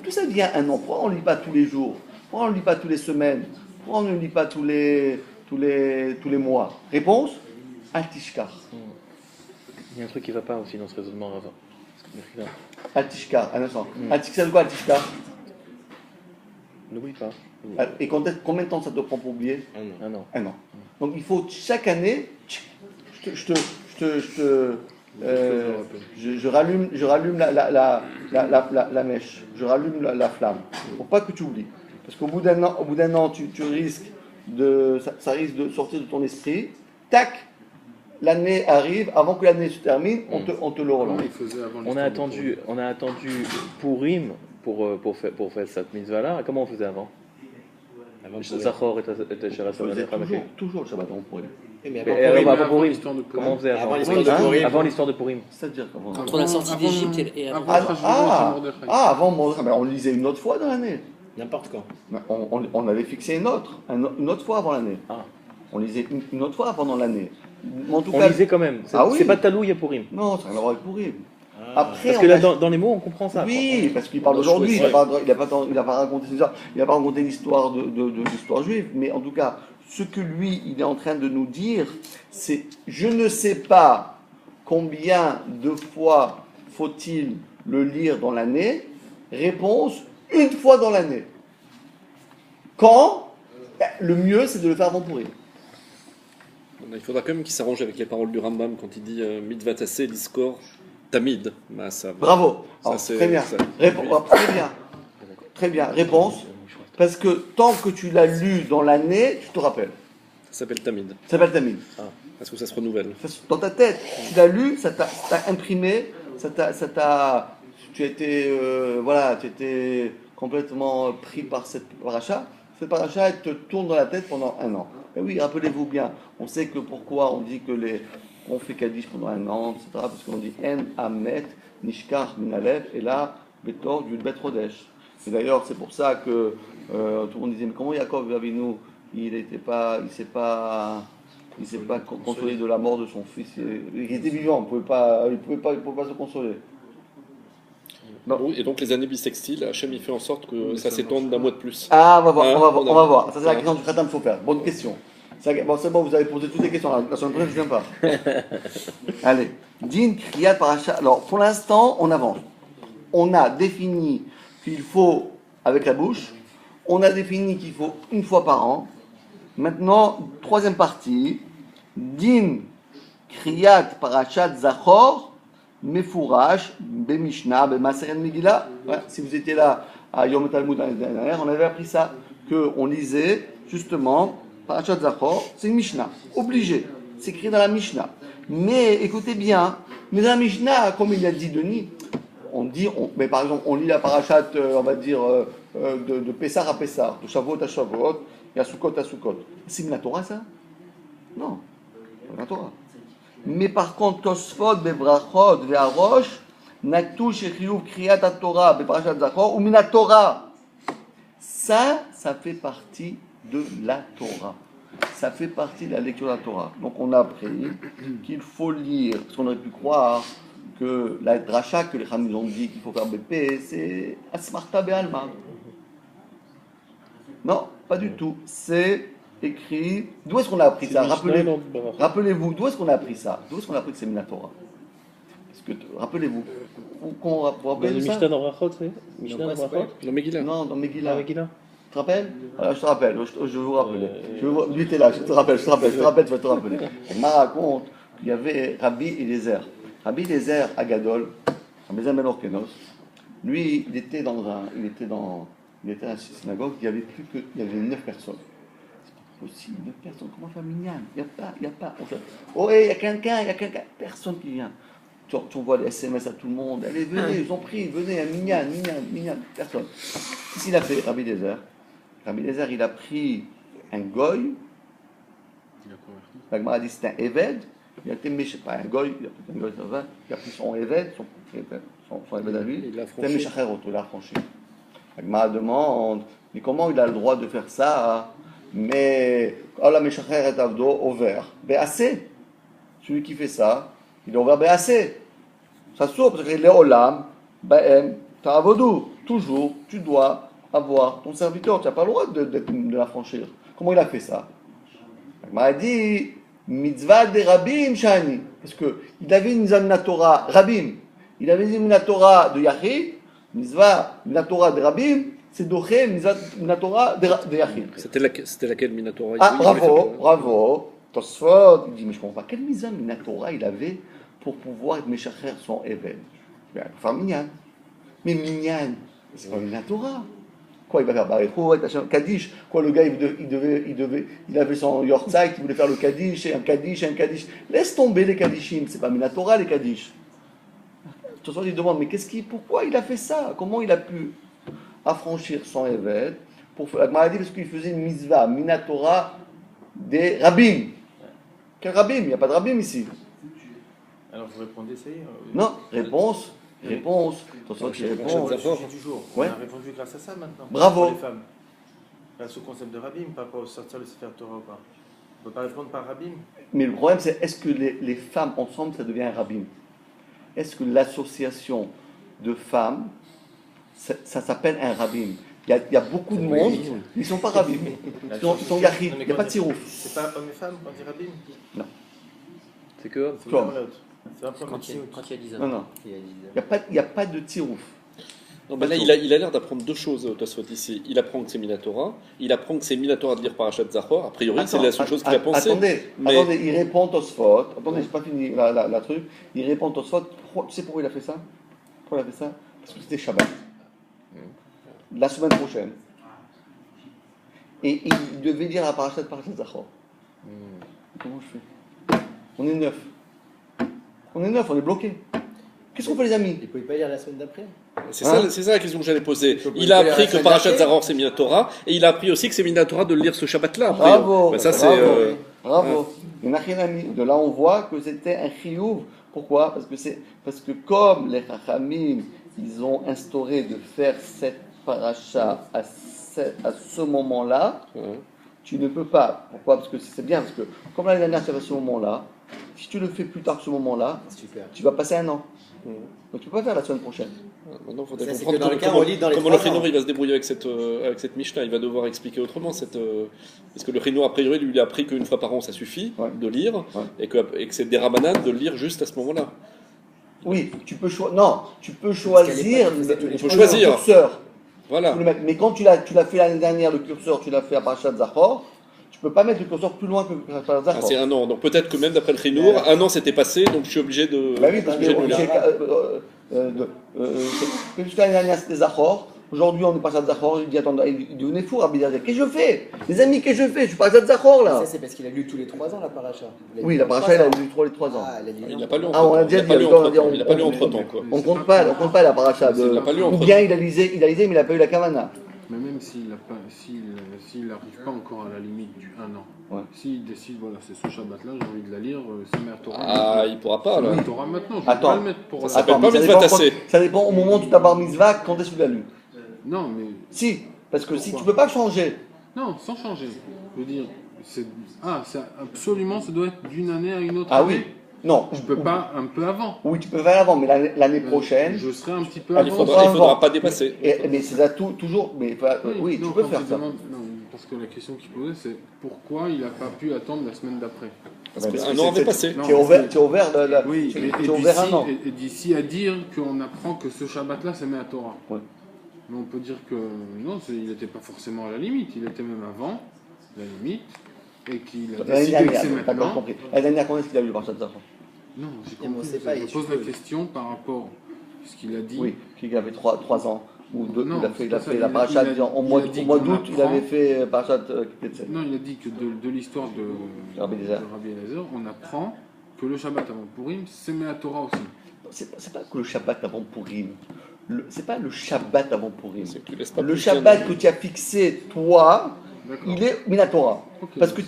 tout ça devient un an. Pourquoi on ne lit pas tous les jours? Pourquoi on ne lit pas toutes les semaines? Pourquoi on ne lit pas tous les mois? Réponse, Altishkar. Il y a un truc qui ne va pas aussi dans ce raisonnement avant. Altishkar, un instant. Altishkar, c'est quoi Altishkar? N'oublie pas. Et combien de temps ça te prend pour oublier? Un an. Donc il faut chaque année, je rallume la mèche, je rallume la flamme, pour pas que tu oublies. Parce qu'au bout d'un an, tu risques ça risque de sortir de ton esprit. Tac, l'année arrive, avant que l'année se termine, on te le relance. On a attendu Purim pour faire cette mitzvah-là. Comment on faisait avant? Zachor était chez toujours le Shabbat avant Purim. Avant Purim, comment on faisait avant l'histoire de Purim? C'est-à-dire comment? Entre la sortie d'Égypte et avant. Avant Mordechai. On lisait une autre fois dans l'année. N'importe quand. On avait fixé une autre fois avant l'année. On lisait une autre fois pendant l'année. On lisait quand même. C'est pas Talouï à Purim. Non, ça n'a rien à voir avec Purim. Après, parce que là, dans les mots, on comprend ça. Oui, parce qu'il parle d'aujourd'hui. Il n'a pas raconté l'histoire de l'histoire juive. Mais en tout cas, ce que lui, il est en train de nous dire, c'est je ne sais pas combien de fois faut-il le lire dans l'année. Réponse, une fois dans l'année. Quand? Le mieux, c'est de le faire avant Purim. Il faudra quand même qu'il s'arrange avec les paroles du Rambam quand il dit Mitzvah tassé, liskor, tamid. Bravo. Très bien. Très bien. Réponse. Parce que tant que tu l'as lu dans l'année, tu te rappelles. Ça s'appelle tamid. Parce que ça se renouvelle. Dans ta tête, tu l'as lu, ça t'a imprimé, tu étais complètement pris par cette paracha. Cette paracha, elle te tourne dans la tête pendant un an. Et oui, rappelez-vous bien, on sait que pourquoi on dit que on fait Kaddish pendant un an, etc. Parce qu'on dit En Amet Nishkar Minalev, et là, Betor du Bet Rodesh. Et d'ailleurs, c'est pour ça que tout le monde disait mais comment Yaakov Avinu, il s'est pas consolé de la mort de son fils. Il était vivant, il pouvait pas se consoler. Non. Et donc les années bissextiles, Hachem il fait en sorte que ça s'étende d'un mois de plus. On va voir. Ça c'est la question du Khatan Fofer. Bonne question. C'est bon, vous avez posé toutes les questions. La semaine prochaine, je ne viens pas. Allez. Din Kriyat Parasha. Alors, pour l'instant, on avance. On a défini qu'il faut, avec la bouche, on a défini qu'il faut une fois par an. Maintenant, troisième partie. Din Kriyat Parashat Zachor. Mefourash, Bemishna, Bemaseret Megillah. Si vous étiez là à Yom Talmud l'année dernière, on avait appris ça. qu'on lisait justement Parashat Zachor, c'est une Mishnah, obligé, c'est écrit dans la Mishnah. Mais écoutez bien, mais dans la Mishnah, comme il a dit Denis, mais par exemple, on lit la Parashat, on va dire, de Pessah à Pessah, de Shavuot à Shavuot, et à Sukkot à Sukkot. C'est la Torah ça? Non, c'est la Torah. Mais par contre, Tosfot, Bebrachot, Ve'arosh, Naktu, Shechiyuv, Kriyat Torah, Beparashat Zachor, ou Mina Torah. Ça fait partie de la Torah. Ça fait partie de la lecture de la Torah. Donc on a appris qu'il faut lire, parce qu'on aurait pu croire que la dracha que les Khamis ont dit qu'il faut faire BP, c'est Asmarta Be'alma. Non, pas du tout. C'est écrit. D'où est-ce qu'on a appris ça? Rappelez-vous, d'où est-ce qu'on a appris ça? D'où est-ce qu'on a appris que c'est Minatora? Rappelez-vous. Vous rappelez ça? Mishnah dans Brachot, c'est Mishnah dans Brachot? Dans Megillah. Non, dans Megillah. Megillah. Tu te rappelles? Alors, je te rappelle, je vais vous rappeler. Lui, t'es là, je te rappelle, tu vas te rappeler. On m'a raconte qu'il y avait Rabbi Eliezer. Rabbi Eliezer à Gadol, à Bézin Ben Orkenos. Lui, il était dans la synagogue, il y avait 9 personnes. C'est pas possible, 9 personnes, comment faire minyan? Il n'y a pas. Oh, il y a quelqu'un, personne qui vient. Tu envoies des SMS à tout le monde, allez, venez, ils ont pris, venez, minyan, personne. Qu'est-ce qu'il a fait, Rabbi Eliezer? Rabbi Eliezer, il a pris un goy. La Gemara dit c'était un éved. Il a été méché, pas un goy, il a pris son éved, son éved à lui. Il a franchi. La Gemara demande, mais comment il a le droit de faire ça? Mais, Allah Meshacher et Avdo, ouvert. Béassé. Celui qui fait ça, il est ouvert Béassé. Ça sauve, parce que les Olam, Baem, Ta'avodou. Toujours, tu dois avoir ton serviteur, tu n'as pas le droit de la franchir. Comment il a fait ça? Il m'a dit mitzvah de Rabim Shani, parce qu'il avait une mitzvah Torah Rabim, il avait une Torah de Yachid, mitzvah Torah de Rabim, c'est doché mitzvah Torah de Yachid. C'était laquelle Minatora? Ah, bravo. Tosfot, il dit mais je ne comprends pas, quelle mitzvah Torah il avait pour pouvoir être Meshacher son Even? Il va faire Minyan. Mais Minyan, c'est pas Minatora. Quoi, il va faire Barecho, Kaddish? Quoi, le gars, il avait son Yortzeit, il voulait faire le Kaddish, et un Kaddish. Laisse tomber les Kaddishim, c'est pas Minatora les Kaddish. De toute façon, il demande, mais pourquoi il a fait ça? Comment il a pu affranchir son évêque pour faire la maladie? Parce qu'il faisait une mitzvah, Minatora des Rabbim. Quel Rabbim? Il n'y a pas de Rabbim ici. Alors vous répondez, ça y est? Non, réponse. Attention, qui répond. Le sujet du jour. Ouais. On a répondu grâce à ça maintenant. Bravo. Pour les femmes. Grâce au concept de Rabbim, pas au sortir le Sefer Torah ou pas. On ne peut pas répondre par Rabbim. Mais le problème, c'est est-ce que les femmes ensemble, ça devient un Rabbim? Est-ce que l'association de femmes, ça s'appelle un Rabbim? Il y a beaucoup de monde, ils ne sont pas Rabbim. Ils sont Yachid, il n'y a pas de tirouf. C'est pas homme et femme quand on dit Rabbim? Non. C'est que homme. Comme. C'est un peu Quand il y a 10 ans. Non. Il n'y a pas de tirouf. Non, mais là, il a l'air d'apprendre deux choses, Tosfot, ici. Il apprend que c'est Minatora. Il apprend que c'est Minatora de lire Parashat Zachor. A priori, c'est la seule chose qu'il a pensé. Attendez, il répond Tosfot. Attendez, je n'ai pas fini la truc. Il répond Tosfot. Tu sais pourquoi il a fait ça? Parce que c'était Shabbat. La semaine prochaine. Et il devait lire la Parashat Zachor. Comment je fais? On est 9. On est bloqué. Qu'est-ce qu'on fait, les amis? Il ne pouvait pas lire la semaine d'après. C'est ça la question que j'allais poser. Il a appris que Parashat Zachor c'est Minatora, et il a appris aussi que c'est Minatora de lire ce Shabbat-là. Bravo. Ben, ça, Bravo. De là, on voit que c'était un chiyuv. Pourquoi? Parce que comme les Chachamim, ils ont instauré de faire cette paracha à ce moment-là, tu ne peux pas. Pourquoi? Parce que c'est bien, parce que comme l'année dernière, tu avais ce moment-là, si tu le fais plus tard que ce moment-là, tu vas passer un an. Donc tu ne peux pas faire la semaine prochaine. Maintenant, il faudrait Ça, comprendre comment le Chinour il va se débrouiller avec cette Mishnah. Il va devoir expliquer autrement. Parce que le Chinour, a priori, lui, il a appris qu'une fois par an, ça suffit de lire, et que c'est des Ramanan de lire juste à ce moment-là. Oui, tu peux choisir. Tu peux choisir. On peut choisir. Le curseur. Voilà. Mais quand tu l'as fait l'année dernière, le curseur, tu l'as fait à Parashat Zachor, tu ne peux pas mettre le curseur plus loin que Parashat Zachor. C'est un an. Donc peut-être que même d'après le Chinour, un an s'était passé, donc je suis obligé de. Bah oui, parce que jusqu'à l'année dernière, c'était Zachor. Aujourd'hui, on est Parashat Zachor, il dit attends, il devenait fou, Rabbi Eliezer. Qu'est-ce que je fais? Les amis, qu'est-ce que je fais? Je suis Parashat Zachor là. Ça, c'est parce qu'il a lu tous les 3 ans la paracha. Oui, la paracha, il a lu les 3 ans. Il n'a pas lu Ah, on a déjà dit, il n'a pas lu entre temps. On compte pas la paracha. Ou bien il a lisé, mais il n'a pas eu la kavana. Mais même s'il n'arrive pas encore à la limite du 1 an, s'il décide, voilà, c'est ce Shabbat-là, j'ai envie de la lire, c'est ma Torah. Ah, il pourra pas, là. C'est ma Torah maintenant, je ne peux pas le mettre pour... Ça s'appelle pas mitzvah tassé. Ça dépend au moment où tu as bar mitzvah, quand est-ce que tu l'as lu. Non, mais... Si, parce que si tu peux pas changer. Non, sans changer. Je veux dire, absolument, ça doit être d'une année à une autre Ah année. oui. Non. Je peux pas un peu avant. Oui, tu peux faire avant, mais l'année prochaine. Je serai un petit peu avant. Il faudra pas dépasser. Mais c'est ça toujours. Mais oui, non, tu peux faire ça. Non, parce que la question qu'il posait, c'est pourquoi il n'a pas pu attendre la semaine d'après. Parce qu'un an avait passé. Tu as ouvert oui, un an. Et d'ici à dire qu'on apprend que ce Shabbat-là, c'est ma Torah. Ouais. Mais on peut dire que non, il n'était pas forcément à la limite. Il était même avant la limite. Et qu'il a décidé que c'est maintenant. Compris. La dernière, quand est-ce qu'il a lu le Parashat Zachor? Non, j'ai compris. Je pose la question par rapport à ce qu'il a dit. Oui, qu'il avait 3 ans. Ou non, il a fait la parachat au mois d'août, il avait fait parachat Ketzel. Non, il a dit que de l'histoire de Rabbi Eliezer, on apprend que le Shabbat avant Purim, c'est la Torah aussi. C'est pas que le Shabbat avant Purim. C'est pas le Shabbat avant Purim. Le Shabbat que tu as fixé, toi, il est Minatora. Okay, parce que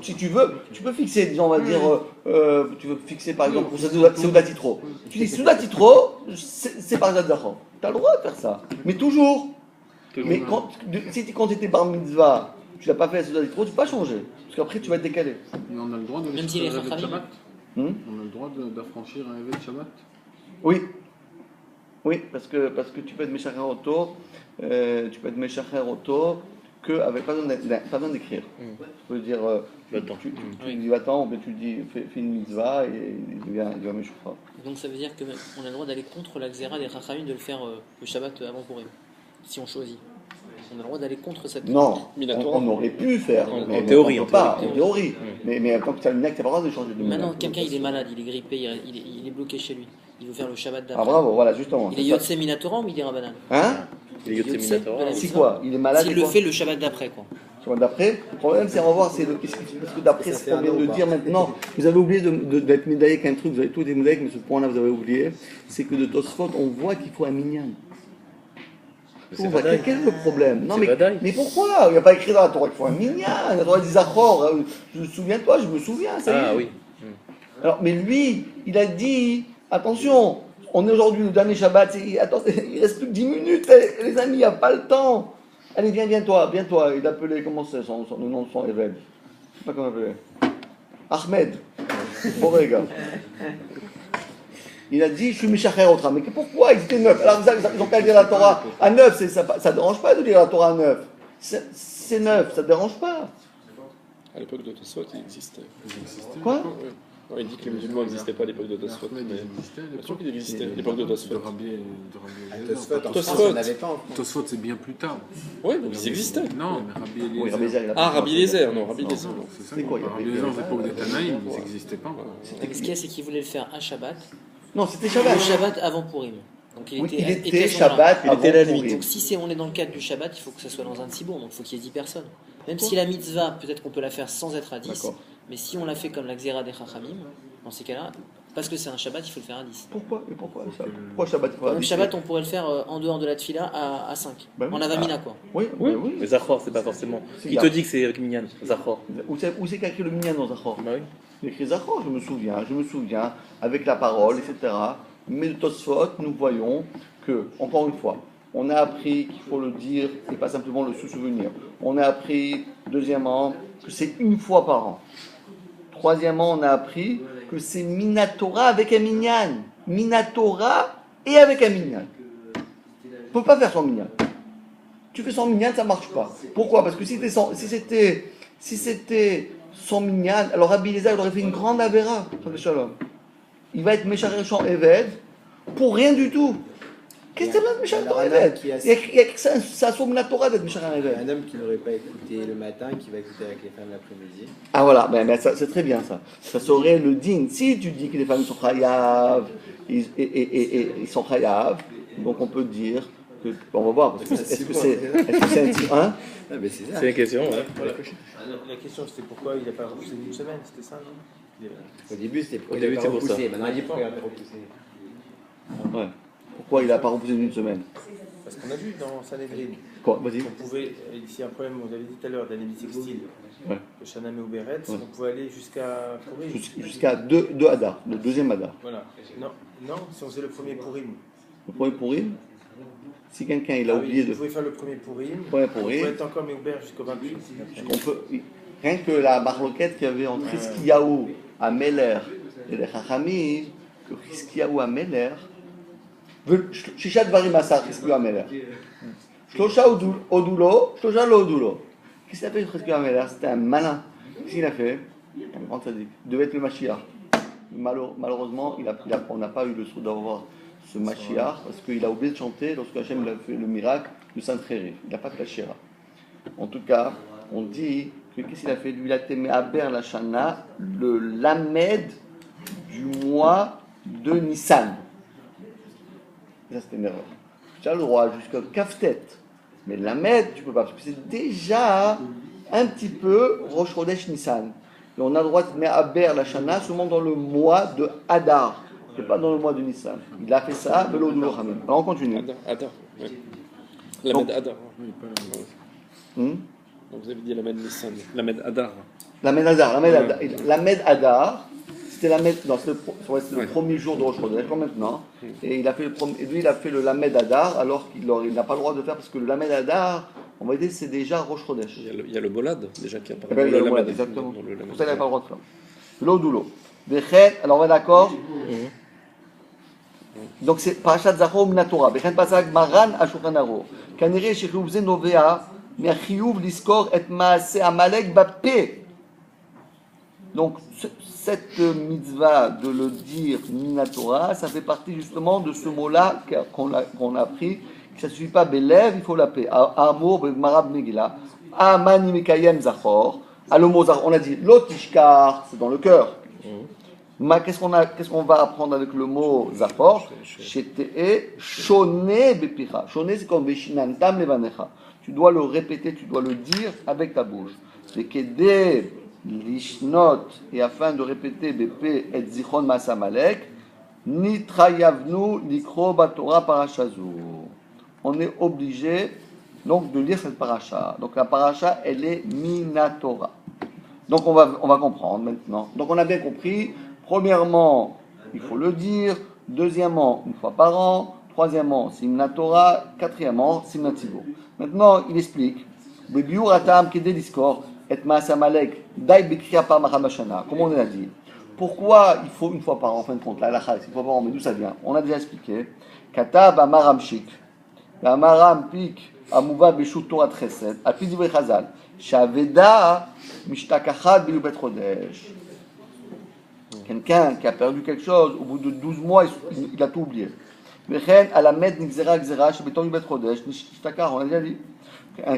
si tu veux, tu peux fixer, disons, on va dire, tu veux fixer par exemple pour Seudat Yitro. Tu dis Seudat Yitro, c'est Parashat Zachor. Tu as le droit de faire ça. Mais toujours. Mais quand tu étais bar mitzvah, tu l'as pas fait à Seudat Yitro, tu peux pas changer. Parce qu'après, tu vas être décalé. Mais on a le droit de même s'il est Shabbat. On a le droit d'affranchir un événement Shabbat. Oui. Oui, parce que tu peux être Meshacher Auto, que avec pas besoin d'écrire. Tu peux dire, tu dis va-t'en, mais tu dis fais une mitzvah et il devient Meshucha. Donc ça veut dire qu'on a le droit d'aller contre la xéra des Chachamim de le faire le Shabbat avant Purim, si on choisit. On a le droit d'aller contre cette... Non, on aurait pu faire. En théorie. En théorie. Mais quand tu as le nec, tu n'as pas le droit de changer de mitzvah. Maintenant, quelqu'un il est malade, il est grippé, il est bloqué chez lui. Il veut faire le Shabbat d'après. Ah bravo, voilà, justement. Il est Yotse Minatora ou il est Rabbanan? Hein? Il est Yotse Minatora. C'est quoi? Il est malade. S'il le fait le Shabbat d'après, quoi. Le Shabbat d'après, le problème c'est, on va voir, parce que d'après ce qu'on vient de dire maintenant, vous avez oublié d'être médaillé avec un truc, vous avez tous été médaillé, mais ce point-là vous avez oublié, c'est que de Tosfot, on voit qu'il faut un minyan. Quel est le problème? Non, mais pourquoi? Il n'y a pas écrit dans la Torah qu'il faut un minyan, la Torah dit Zachor, je me souviens, ça y est. Ah oui. Alors, mais lui, il a dit, attention, on est aujourd'hui le dernier Shabbat, il reste plus que 10 minutes, les amis, il n'y a pas le temps. Allez, viens-toi. Il appelait, comment c'est le nom de son évêque? Je ne sais pas comment il appelait. Ahmed. Borega. Il a dit, je suis Meshacher Otra. Mais pourquoi? Ils étaient 9. Alors, ils ont qu'à lire la Torah à 9. Ça ne dérange pas de lire la Torah à 9. C'est 9, ça ne dérange pas. À l'époque de Tosfot, il existait. Quoi? Non, il dit que les musulmans n'existaient pas à l'époque de Tosfot. Bien sûr qu'il existait à l'époque de Tosfot. Tosfot, c'est bien plus tard. Oui, donc ils existaient. Non, mais Rabbi Eliezer. Rabbi Eliezer, non, Rabbi Eliezer. C'est quoi? Rabbi Eliezer, à l'époque des Tanaïm, ils n'existaient pas. Ce qu'il y a, c'est qu'il voulait le faire à Shabbat. Non, c'était Shabbat. Le Shabbat avant Purim. Donc il était Shabbat, il était la limite. Donc si on est dans le cadre du Shabbat, il faut que ça soit dans un tzibur, donc il faut qu'il y ait 10 personnes. Même si la mitzvah, peut-être qu'on peut la faire sans être à 10, mais si on la fait comme la xéra des Chachamim, dans ces cas-là, parce que c'est un Shabbat, il faut le faire à 10. Pourquoi Shabbat? Même Shabbat, on pourrait le faire en dehors de la tefila à 5. En avamina, quoi. Oui. Mais Zachor, c'est pas forcément. Il te dit que c'est avec Minyan, Zachor. Où c'est qu'il y a écrit le Minyan dans Zachor? Bah oui. Il y a écrit Zachor, je me souviens, avec la parole, etc. Mais de Tosfot, nous voyons que, encore une fois, on a appris qu'il faut le dire et pas simplement le sous-souvenir. On a appris, deuxièmement, que c'est une fois par an. Troisièmement, on a appris que c'est Minatora avec un Minyan. Minatora et avec un Minyan. Tu ne peux pas faire sans Minyan. Tu fais sans Minyan, ça ne marche pas. Pourquoi? Parce que si c'était sans Minyan, alors Rabbi Eliezer aurait fait une grande avéra. Il va être Meshacher Chant Eved pour rien du tout. Qu'est-ce que c'est Meshacher Chant Eved? Il y a que ça sauve la Torah d'être Meshacher Eved. Un homme qui n'aurait pas écouté le matin, qui va écouter avec les femmes l'après-midi. Ah voilà, ben, ça, c'est très bien ça. Ça serait le digne. Si tu dis que les femmes sont chayav, ils sont chayav, donc on peut dire On va voir. Est-ce que c'est un type 1 C'est une question, ouais. La question c'était pourquoi il n'a pas repoussé d'une semaine, c'était ça, non? Au début, c'était Au début, c'est pour ça. Maintenant, il dit pourquoi il n'a pas repoussé. Ouais. Pourquoi il n'a pas repoussé d'une semaine? Parce qu'on a vu dans Sanhedrin, Quoi? Vas-y. on pouvait, ici un problème, on avait dit tout à l'heure, d'anémie sextile, Ouais. de Shanam et Ouberet, Ouais. on pouvait aller jusqu'à Purim. Jusqu'à 2 Hadar, le deuxième Hadar. Voilà. Non, si on faisait le premier Purim. Le premier Purim, si quelqu'un il a oublié Vous de. pouvez faire le premier Purim. Premier On peut Purim, être encore Méoubert jusqu'au 28. on peut, rien que la marloquette qu'il y avait entre Hiskiyahu à Meller et les Chachamim, que Hiskiyahu à Meller, Shishat Varim Asar, Hiskiyahu à Meller. Shlosha Odulo, Shlosha Lo Odulo. Qu'est-ce qu'il a fait Hiskiyahu à Meller? C'était un malin. Qu'est-ce qu'il a fait? Un grand sadique. Il devait être le Mashiach. Malheureusement, on n'a pas eu le souhait d'avoir ce Mashiach parce qu'il a oublié de chanter lorsque Hachem a fait le miracle de Saint-Tréry. Il n'a pas fait la Shira. En tout cas, on dit que qu'est-ce qu'il a fait? Lui, il a témé à Ber la Shana, le Lamed du mois de Nissan. Ça, c'était une erreur. Tu as le droit jusqu'à Kaftet. Mais Lamed, tu ne peux pas, parce que c'est déjà un petit peu Rosh Chodesh Nissan. Et on a le droit de mettre à Ber la Shana seulement dans le mois de Hadar. Et pas dans le mois de Nissan. Il a fait ça, Velo Doulo Hamim. Alors on continue. Hadar, oui. Lamed Hadar. Hmm? Donc vous avez dit Lamed Nissan. Lamed Hadar. Lamed Hadar. Lamed Hadar, c'était le premier jour de Rosh Chodesh, comme maintenant. Et il a fait il a fait le Lamed Hadar, alors qu'il n'a pas le droit de faire, parce que le Lamed Hadar, on va dire, c'est déjà Rosh Chodesh. Il y a le Bolad, déjà, qui apparaît. Eh ben, il y a le Bolad, exactement. C'est pour ça qu'il n'a pas le droit de faire. Velo Doulo. Alors on est d'accord? Donc c'est Parashat Zachor Minatora. Bechen Pasak Maran Ashulchan Aruch. Kanireh shechiuv ze novea me'achiyuv liskor et maaseh Amalek bapé. Donc cette mitzvah de le dire Minatora, ça fait partie justement de ce mot-là qu'on a appris. Que ça ne suffit pas belev, il faut l'appeler. Amour b'marab Megillah. Amani mekayem Zachor. Le mot Zachor, on a dit l'otishkar, c'est dans le cœur. Qu'est-ce qu'on va apprendre avec le mot Zachor? Shone bepicha. Shone, c'est comme Veshinantam levanecha. Tu dois le répéter, tu dois le dire avec ta bouche. Vekede lishnot, et afin de répéter Bepe et Zichron Masamalek, Nitrayavnu likro batora parashazu. On est obligé donc de lire cette paracha. Donc la paracha, elle est Minatora. Donc on va comprendre maintenant. Donc on a bien compris. Premièrement, il faut le dire. Deuxièmement, une fois par an. Troisièmement, Simnat Torah. Quatrièmement, Simnat Tzibur. Maintenant, il explique. Bebiur atam kedé diskor et maasamalek dai bekriya par machamashana. Comme on l'a dit. Pourquoi il faut une fois par an? En fin de compte, la halakha, c'est une fois par an. Mais d'où ça vient? On a déjà expliqué. Katab amaram shik. Amaram pik amuva beshut Torah chesed. Api divrei chazal. Shaveda mishtakachat bilubet chodesh. Quelqu'un qui a perdu quelque chose, au bout de 12 mois, il a tout oublié. On a déjà dit.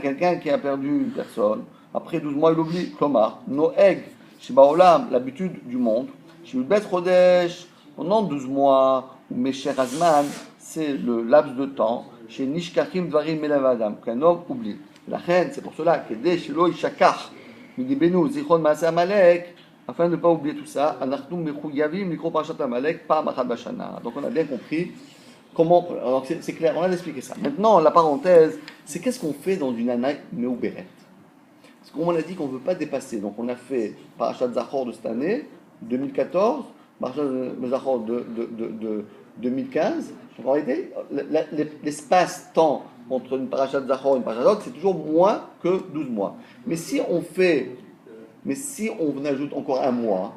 Quelqu'un qui a perdu une personne, après 12 mois, il oublie. Komar, Noeg, Shibaolam, l'habitude du monde. Shibet Chodesh, pendant 12 mois, ou Mesher Azman, c'est le laps de temps. Chez Nishkachim Dvarim Melavadam, qu'un homme oublie. La reine, c'est pour cela que dès Shilo Ishakach, Midibenu, Zichron Maasa Malek, afin de ne pas oublier tout ça, Anachtum Mechuyavim, Mikro Parashat Amalek, Par Machad Bashana. Donc on a bien compris comment. Alors c'est clair, on a expliqué ça. Maintenant, la parenthèse, c'est qu'est-ce qu'on fait dans une année Meuberet? Parce qu'on a dit qu'on ne veut pas dépasser. Donc on a fait Parashat Zachor de cette année, 2014, Parashat Zachor de 2015. Donc en réalité, l'espace-temps entre une Parashat Zachor et une Parashat Zachor, c'est toujours moins que 12 mois. Mais si on ajoute encore un mois,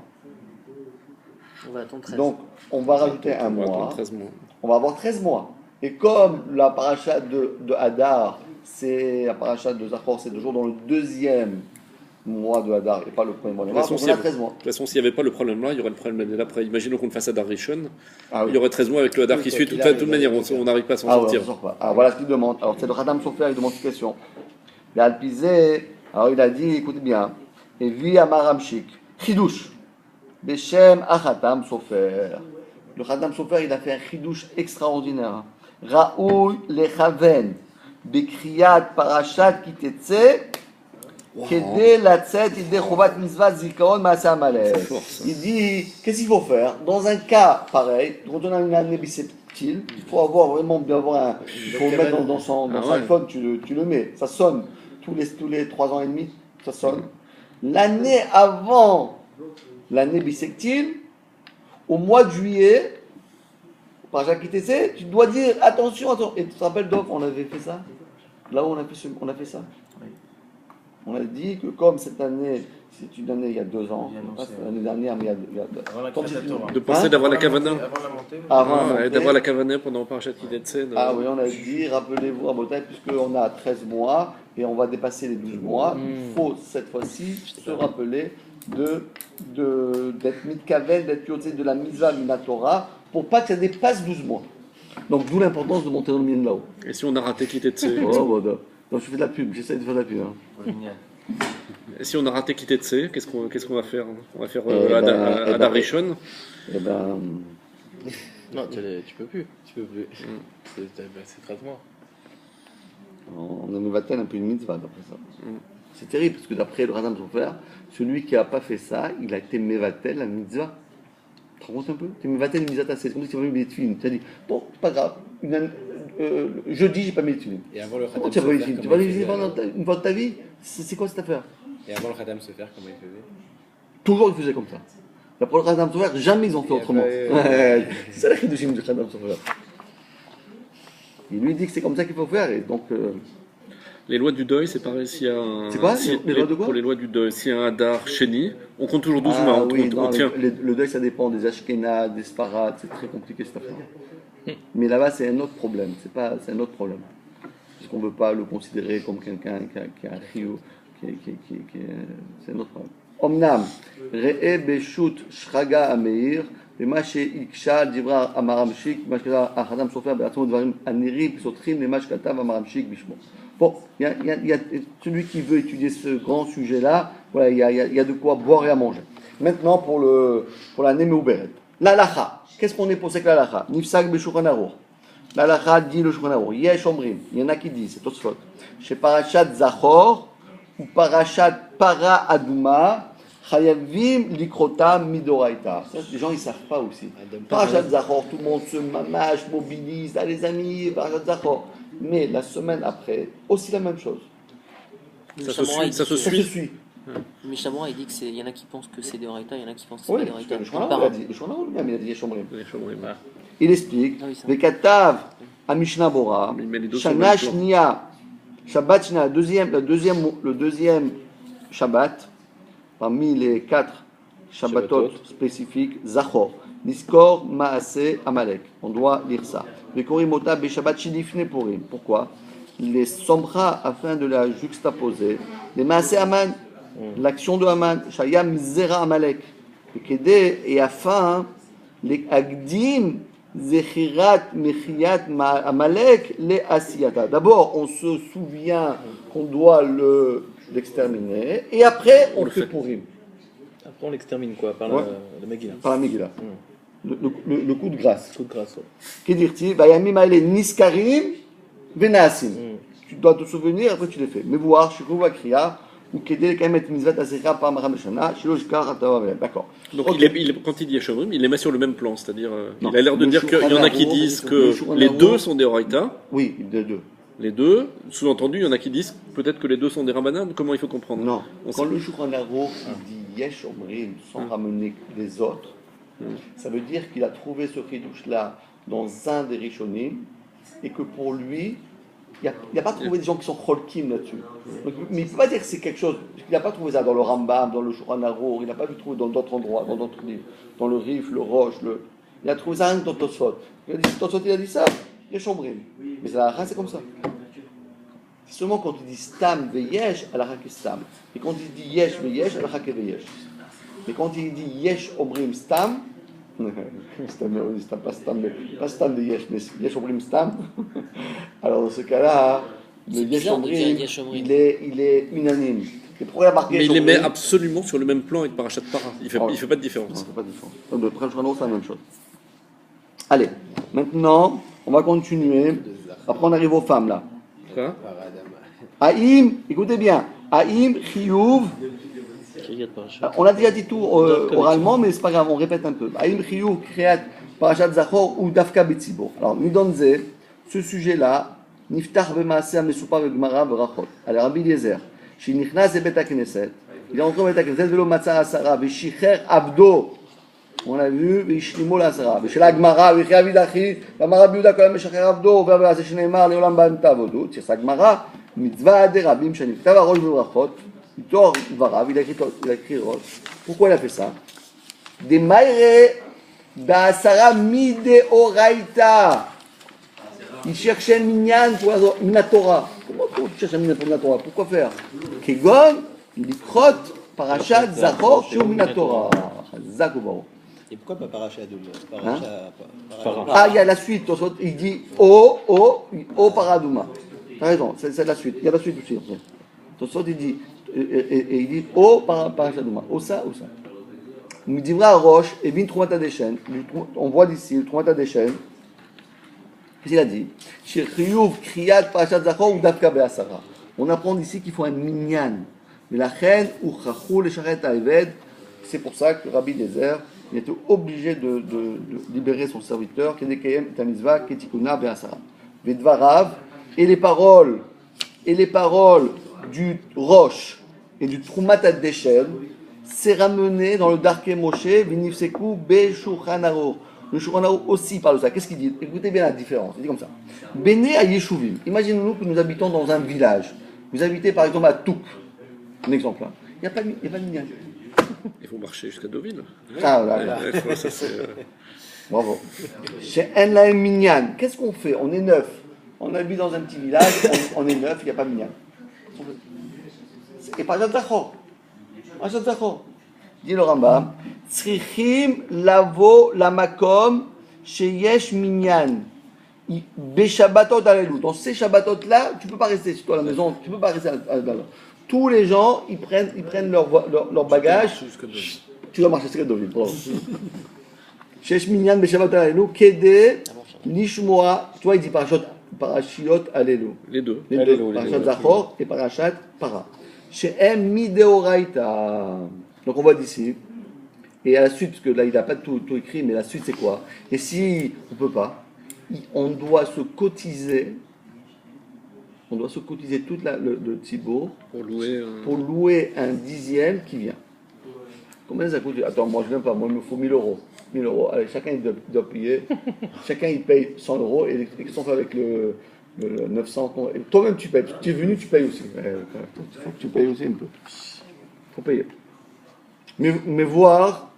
on va attendre 13. Donc on va rajouter un mois. 13 mois. On va avoir 13 mois. Et comme la paracha de Hadar, c'est la paracha de Zachor, c'est toujours dans le deuxième mois de Hadar et pas le premier mois de Hadar, donc on a 13 mois. De toute façon, s'il n'y avait pas le problème là, il y aurait le problème l'année d'après. Imaginons qu'on fasse Hadar Rishon, Ah oui. il y aurait 13 mois avec le Hadar qui suit. De toute manière, on n'arrive pas à s'en sortir. On sort pas. Alors voilà ce qu'il demande. Alors c'est le Radam Sofer, il demande une question. Et Alpizé, alors il a dit, écoutez bien, et vi amaramshik, chidush, beshem achatam Sofer. Le Radam Sofer, il a fait un chidush extraordinaire. Raoul lechaven bekriyat parashat kitetse kede latzet ide chovat mitzvah zikaron maaseh amalek. Il dit, qu'est-ce qu'il faut faire dans un cas pareil, quand on a une année bisseptile, il faut avoir vraiment bien avoir un, il faut le mettre dans son iPhone, tu le mets, ça sonne tous les 3 ans et demi, ça sonne. L'année avant l'année bissectile, au mois de juillet, par Jacques Kitessé, tu dois dire attention. Et tu te rappelles, Dov, on avait fait ça. Là où on a fait ça. On a dit que comme cette année, c'est une année il y a 2 ans, l'année dernière, mais il y a avant la Torah. De penser d'avoir la kavana. Avant la montée. Et d'avoir la kavana pendant Parashat Kitetse. Ah oui, on a dit, rappelez-vous à Botaï, puisqu'on a 13 mois et on va dépasser les 12 mois, il faut cette fois-ci se rappeler d'être mitkaven, d'être yotzé de la mitzvah minatora, pour pas que ça dépasse 12 mois. Donc d'où l'importance de monter dans le milieu là-haut. Et si on a raté Kitetse Donc je fais de la pub, j'essaie de faire de la pub. Et si on a raté Kitetse, qu'est-ce qu'on va faire? On va faire Adar Rishon. Non, tu peux plus. C'est 13 mois. On a un peu une mitzvah d'après ça. C'est terrible parce que d'après le Radam Sofer, celui qui n'a pas fait ça, il a été mevatel la mitzvah. Tu te rends compte un peu? Tu es mevatel la mitzvah, c'est comme si tu avais mis des tuiles. Tu as dit, bon, c'est pas grave, jeudi, j'ai pas mis les tuiles. Et avant le Radam Sofer, tu vas les une fois de ta vie, c'est quoi cette affaire? Et avant le Radam Sofer, comment il faisait? Toujours il faisait comme ça. Après le Radam Sofer, jamais ils ont fait autrement. C'est ça la chidouchim du Radam Sofer. Il lui dit que c'est comme ça qu'il faut faire et donc. Les lois du deuil, c'est pareil. S'il y a un, c'est quoi les lois de quoi? Pour les lois du deuil, s'il y a un Hadar Sheni, on compte toujours 12 mois. Oui, le deuil, ça dépend des Ashkénazes, des Sfarad, c'est très compliqué cette affaire. Mais là-bas, c'est un autre problème. C'est un autre problème. Parce qu'on ne veut pas le considérer comme quelqu'un qui a un rio, c'est un autre problème. Omnam, Re'e Beshut Shraga Ameir, ומה שהקשה על דברי המרמשיק, מה שקרה החתם סופר בעצמו דברים הנראים סותרים למה שכתב המרמשיק בשמו. Bon, il y a celui qui veut étudier ce grand sujet-là, voilà, il y a de quoi boire et à manger. Maintenant, pour la Néméouberet. L'alacha. Qu'est-ce qu'on est pour c'est que l'alacha? Nifsak Beshulchan Aruch. L'alacha dit le Shulchan Aruch. Yesh Omrim. Il y en a qui disent, c'est Tosfot. Chez Parashat Zachor ou Parashat Para Aduma, Chayavim Likrota Midoraita. Ça, les gens ils savent pas aussi. Parashat Zachor, tout le monde se mamache, mobilise, ah, les amis, Parashat Zachor. Mais la semaine après, aussi la même chose. Ça se suit. Mais Chamoura, il dit qu'il y en a qui pensent que c'est Deoraita, il y en a qui pensent que c'est pas Deoraita. Il a dit Shomrim. Il explique Vekatav à Mishnah Bora, Shana Shnia, Shabbat Shnia, le deuxième Shabbat, parmi les 4 Shabbatot spécifiques, Zachor, Niskor Maaseh Amalek. On doit lire ça. Vekorimota Beshabbat Shilifne Purim. Pourquoi? Les sombra afin de la juxtaposer. Les Maaseh Aman, l'action de Haman, Shayam Zera Amalek. Et afin, les Agdim Zechirat Mechiat Amalek, les Asiyata. D'abord, on se souvient qu'on doit l'exterminer, et après, on fait Purim. Après, on l'extermine quoi? Par la Megillah. Par la Megillah. Le coup de grâce. Coup de grâce. Qui dit-il? Vayamim aele niskarim venaasim. Tu dois te souvenir, après tu les fais. Mais voir, je trouve à Kriya, ou Kedel Kamet Mizvat Asera par Mahameshana, Shiloshkar Atawa. D'accord. Donc quand il dit Yeshomrim, il les met sur le même plan, c'est-à-dire, il a l'air de dire qu'il y en a qui disent que les deux sont des Horaïta. Oui, les deux. Les deux, sous-entendu, il y en a qui disent peut-être que les deux sont des Ramadan. Comment il faut comprendre? Non. Quand le Shulchan Aruch dit Yesh Omrim sans ramener les autres, ça veut dire qu'il a trouvé ce chidouche-là dans un des Rishonim et que pour lui, il n'a pas trouvé des gens qui sont cholkim là-dessus. Donc, mais il ne peut pas dire que c'est quelque chose. Il n'a pas trouvé ça dans le Rambam, dans le Shulchan Aruch, il n'a pas vu trouver dans d'autres endroits, dans d'autres livres, dans le Rif, le Roche. Il a trouvé ça dans Tosfot. Tosfot, il a dit ça, Yesh Omrim. Mais la halakha, c'est comme ça. C'est seulement quand il dit Stam veyesh, halakha que Stam. Et quand il dit Yesh veyesh, halakha que veyesh. Mais quand il dit Yesh Omrim Stam, pas Stam de Yesh, mais Yesh Omrim Stam, alors dans ce cas-là, le Yesh Omrim, il est unanime. Mais il les met absolument sur le même plan avec Parashat Para. Il ne fait pas de différence. Non, il ne fait pas de différence. Donc, le Shulchan Aruch, c'est la même chose. Allez, maintenant, On va continuer. Après, on arrive aux femmes, là. Quoi? Haïm, écoutez bien. Haïm, chiyuv. On a déjà dit tout oralement, mais c'est pas grave, on répète un peu. Haïm, chiyuv, kriyat, parashat zachor ou dafka betzibor. Alors, Nidonze, ce sujet-là, Niftach b'maaseh mesupar b'gemara b'rachot. Alors, Rabbi Eliezer, shenichnas bebet hakneset, il est rentré au bebet hakneset, velo matzah asara, v'shicher abdo. On a vu, v'ishlimo l'asara. V'shel hagmara, v'chia vidachi, v'amara biuda kolam meshacher abdo, v'avase sheneimar, leolam ba'am tavodu. C'est sa gmara, mitzvah ade rabim sheniftav arosh b'rachot. Tor varav, il a écrit rosh. Pourquoi il a fait ça? Des maire ba'asara mideoraita. Il cherchait un minyan pour la Torah. Comment tu cherches un minyan pour la Torah? Pourquoi faire? Kegon, likrot, parashat, zachor, shur minatora. Zakobaro. Et pourquoi pas parachat double? Il y a la suite. Il dit o paradouma. T'as raison, c'est la suite. Il y a la suite aussi. Il dit, et il dit o parashat douma. O ça. Il dit à Roche, et vin Troumata Deshen. On voit d'ici le Troumata Deshen. Qu'est-ce qu'il a dit? On apprend d'ici qu'il faut un minyan. Mais la reine ou chachou le sharet haeved, c'est pour ça que Rabbi Eliezer il était obligé de libérer son serviteur, kedekayem tamizva ketikuna be'asara. Vedvarav et les paroles du Rosh et du Troumat Deshen, c'est ramené dans le Darkei Moshe v'nifseku be'shulchan aruch. Le Shulchan Aruch aussi parle de ça. Qu'est-ce qu'il dit? Écoutez bien la différence. Il dit comme ça. Béné à Yeshuvim. Imaginez-nous que nous habitons dans un village. Vous habitez par exemple à Touk. Un exemple. Hein. Il n'y a pas de minyan. Il faut marcher jusqu'à Deauville. Ah, là. Ça, c'est, Bravo. Chez Enlaem Minyan, qu'est-ce qu'on fait? On est 9. On habite dans un petit village, on est 9, il n'y a pas de minyan. Et pas d'Azachor. Dit le Rambam, Tzrichim lavo lamakom sheyesh minyan. Beshabbatot alelu. Dans ces Shabbatot-là, tu ne peux pas rester sur toi à la maison, tu ne peux pas rester à la maison. Tous les gens, ils prennent leur bagage. Tu dois marcher, c'est de ville. Sheyesh minyan beshabbatot alelu, kede nishmoa. Tu vois, il dit parashiot alelu. Les deux. Parashat Zachor et parashat para. She'em mideoraita. Donc on voit d'ici, et à la suite, parce que là il n'a pas tout écrit, mais la suite c'est quoi? Et si on ne peut pas, on doit se cotiser toute le Tzibour pour louer un dixième qui vient. Combien ça coûte? Attends, moi je ne viens pas, moi il me faut 1000 euros. 1000 euros, allez, chacun il doit payer, chacun il paye 100 euros, et qu'est-ce qu'on fait avec le 900? Toi-même tu payes, tu es venu, tu payes aussi. Il faut que tu payes aussi un peu. Il faut payer. Mais voir,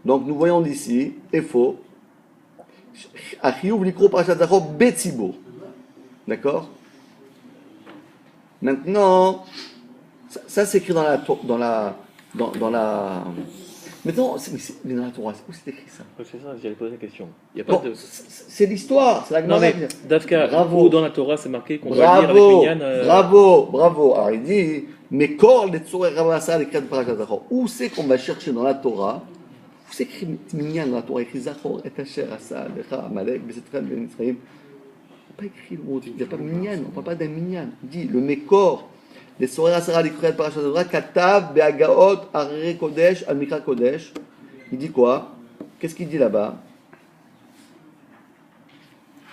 donc nous voyons d'ici, et faux, Achiyuv likro parashat Zachor betzibur. D'accord? Maintenant, ça c'est écrit dans la. Maintenant, mais dans la Torah, où c'est écrit ça? C'est ça, j'allais poser la question. Il y a pas de... C'est l'histoire, c'est la Gemara. Non mais, Dafka, bravo. Dans la Torah, c'est marqué qu'on doit lire avec minyan. Bravo. Alors il dit, mais kor les tzorer rabasa les créatures parashat Zachor. Où c'est qu'on va chercher dans la Torah? Où c'est écrit minyan dans la Torah? Écrit Zachor et Asher Asa Lecha Amalek Besetran Ben Israël. Pas écrit le mot. Il n'y a pas minyan. On ne parle pas d'un minyan. Il dit le mekor les tzorer asara les créatures parashat Zachor katav beagaot arre kodesh al mikra kodesh. Il dit quoi? Qu'est-ce qu'il dit là-bas?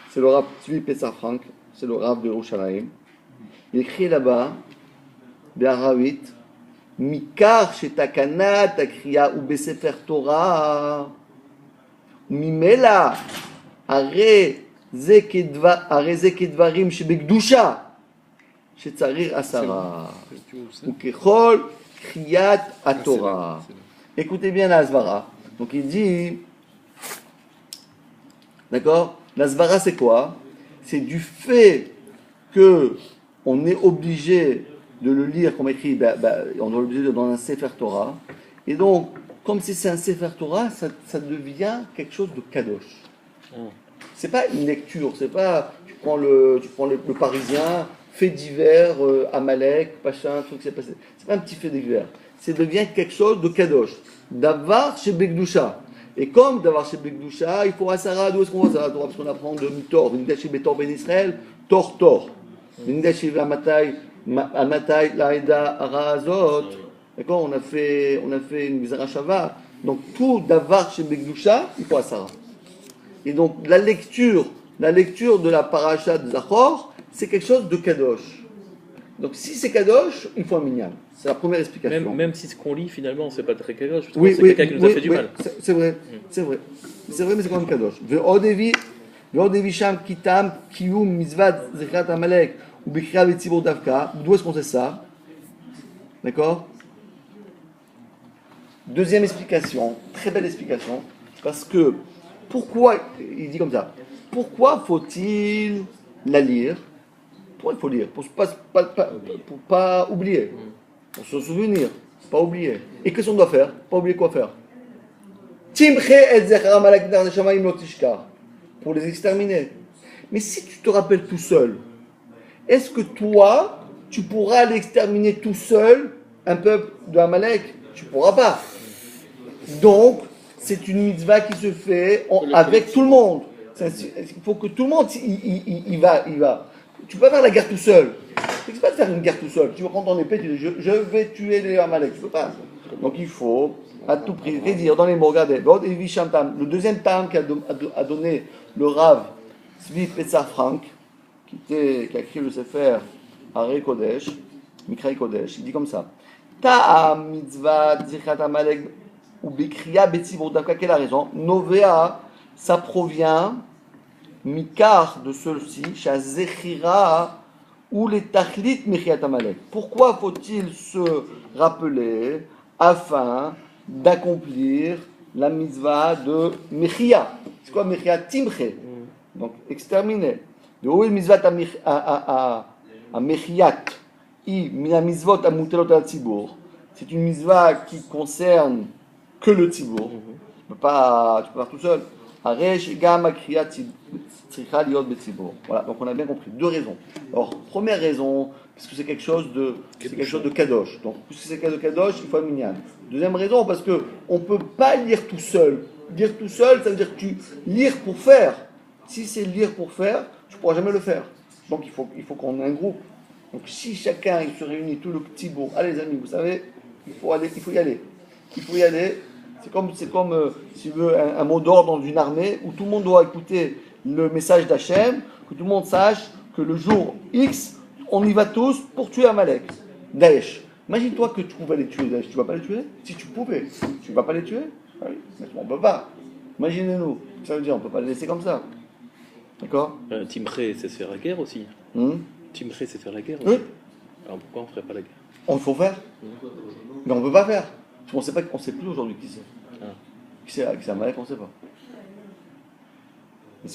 C'est le Rav Tzvi Pessah Frank, c'est le Rav de Yerushalayim. Il écrit là-bas, Be'aravit, Mikar shetakana takriya ou besefer Torah, Mimela, are ze kedvarim shebekdusha, shetzarir asara, ou kechol kriyat atorah. Écoutez bien la Svara. Donc il dit, d'accord? La Svara c'est quoi? C'est du fait que on est obligé de le lire comme écrit, on doit l'obliger dans un Sefer Torah. Et donc, comme si c'est un Sefer Torah, ça devient quelque chose de kadosh. C'est pas une lecture, c'est pas tu prends le Parisien, fait divers, Amalek, Pachin, truc c'est passé. C'est pas un petit fait divers. Ça devient quelque chose de kadosh. Davar chez Bekdusha. Et comme d'avoir chez Bekdusha, il faut Asara. D'où est-ce qu'on voit ça? Parce qu'on apprend de Mitor, Vinidashi Betor Ben Israël, Tor. Vinidashi Amatai, Laïda, Arazot. D'accord? On a fait une Mizarashava. Donc tout d'avoir chez Bekdusha, il faut Asara. Et donc la lecture de la paracha de Zachor, c'est quelque chose de Kadosh. Donc si c'est Kadosh, il faut un minyan. C'est la première explication. Même si ce qu'on lit, finalement, c'est pas très Kadosh. Oui, c'est quelqu'un qui nous a fait du mal. C'est vrai. C'est vrai, mais c'est quand même Kadosh. Ve'odevi sham kitam kiyum mizvat zechrat amalek ou bikra v'tzibur davka. D'où est-ce qu'on sait ça? D'accord? Deuxième explication, très belle explication, parce que pourquoi, il dit comme ça, pourquoi faut-il la lire? Pourquoi il faut lire? Pour pas oublier, pour se souvenir, pas oublier. Et qu'est-ce qu'on doit faire? Pas oublier quoi faire? Timche et zechra malak dar neshamaim lo tishkar, pour les exterminer. Mais si tu te rappelles tout seul, est-ce que toi, tu pourras l'exterminer tout seul, un peuple de Amalek? Tu ne pourras pas. Donc, c'est une mitzvah qui se fait avec tout le monde. Il faut que tout le monde y va. Tu ne peux pas faire la guerre tout seul. Tu ne peux pas faire une guerre tout seul. Tu vas prendre ton épée et tu dis je vais tuer les Amalek. Tu ne peux pas. Donc il faut à tout prix dire dans les mots, regardez, le deuxième tam qu'a donné le Rav Zvi Petzar Frank, qui a écrit le Sefer Arei Kodesh, Mikrai Kodesh, il dit comme ça. Ta'a mitzvah zichat Amalek ou bikriya betzibur davka, quelle a raison? Novea, ça provient mikar de ceux-ci, shazechira ou les tachlit mechiat Amalek. Pourquoi faut-il se rappeler afin d'accomplir la mitzvah de mechia? C'est quoi mechia? Timche, donc exterminer. De où est mitzvah à mechiat? C'est une mitzvah qui concerne que le tzibur. Tu peux pas faire tout seul. Voilà, donc on a bien compris. Deux raisons. Alors, première raison, parce que c'est quelque chose de kadosh. Donc, puisque c'est quelque chose de kadosh, il faut un minyan. Deuxième raison, parce que on peut pas lire tout seul. Lire tout seul, ça veut dire que lire pour faire. Si c'est lire pour faire, tu pourras jamais le faire. Donc, il faut qu'on ait un groupe. Donc si chacun il se réunit, tout le petit bourg, allez les amis, vous savez, il faut y aller. C'est comme si tu veux, un mot d'ordre dans une armée où tout le monde doit écouter le message d'Hachem, que tout le monde sache que le jour X, on y va tous pour tuer Amalek, Daesh. Imagine-toi que tu pouvais les tuer, Daesh, tu ne vas pas les tuer? Si tu pouvais, tu ne vas pas les tuer? Ah oui, mais on ne peut pas. Imaginez-nous, ça veut dire on ne peut pas les laisser comme ça. D'accord? Timche, c'est se faire la guerre aussi. Timche, c'est faire la guerre aussi. Oui. Alors pourquoi on ne ferait pas la guerre? On faut faire. Mais on ne peut pas faire. On ne sait plus aujourd'hui qui c'est. Qui c'est Amalek, on ne sait pas. Et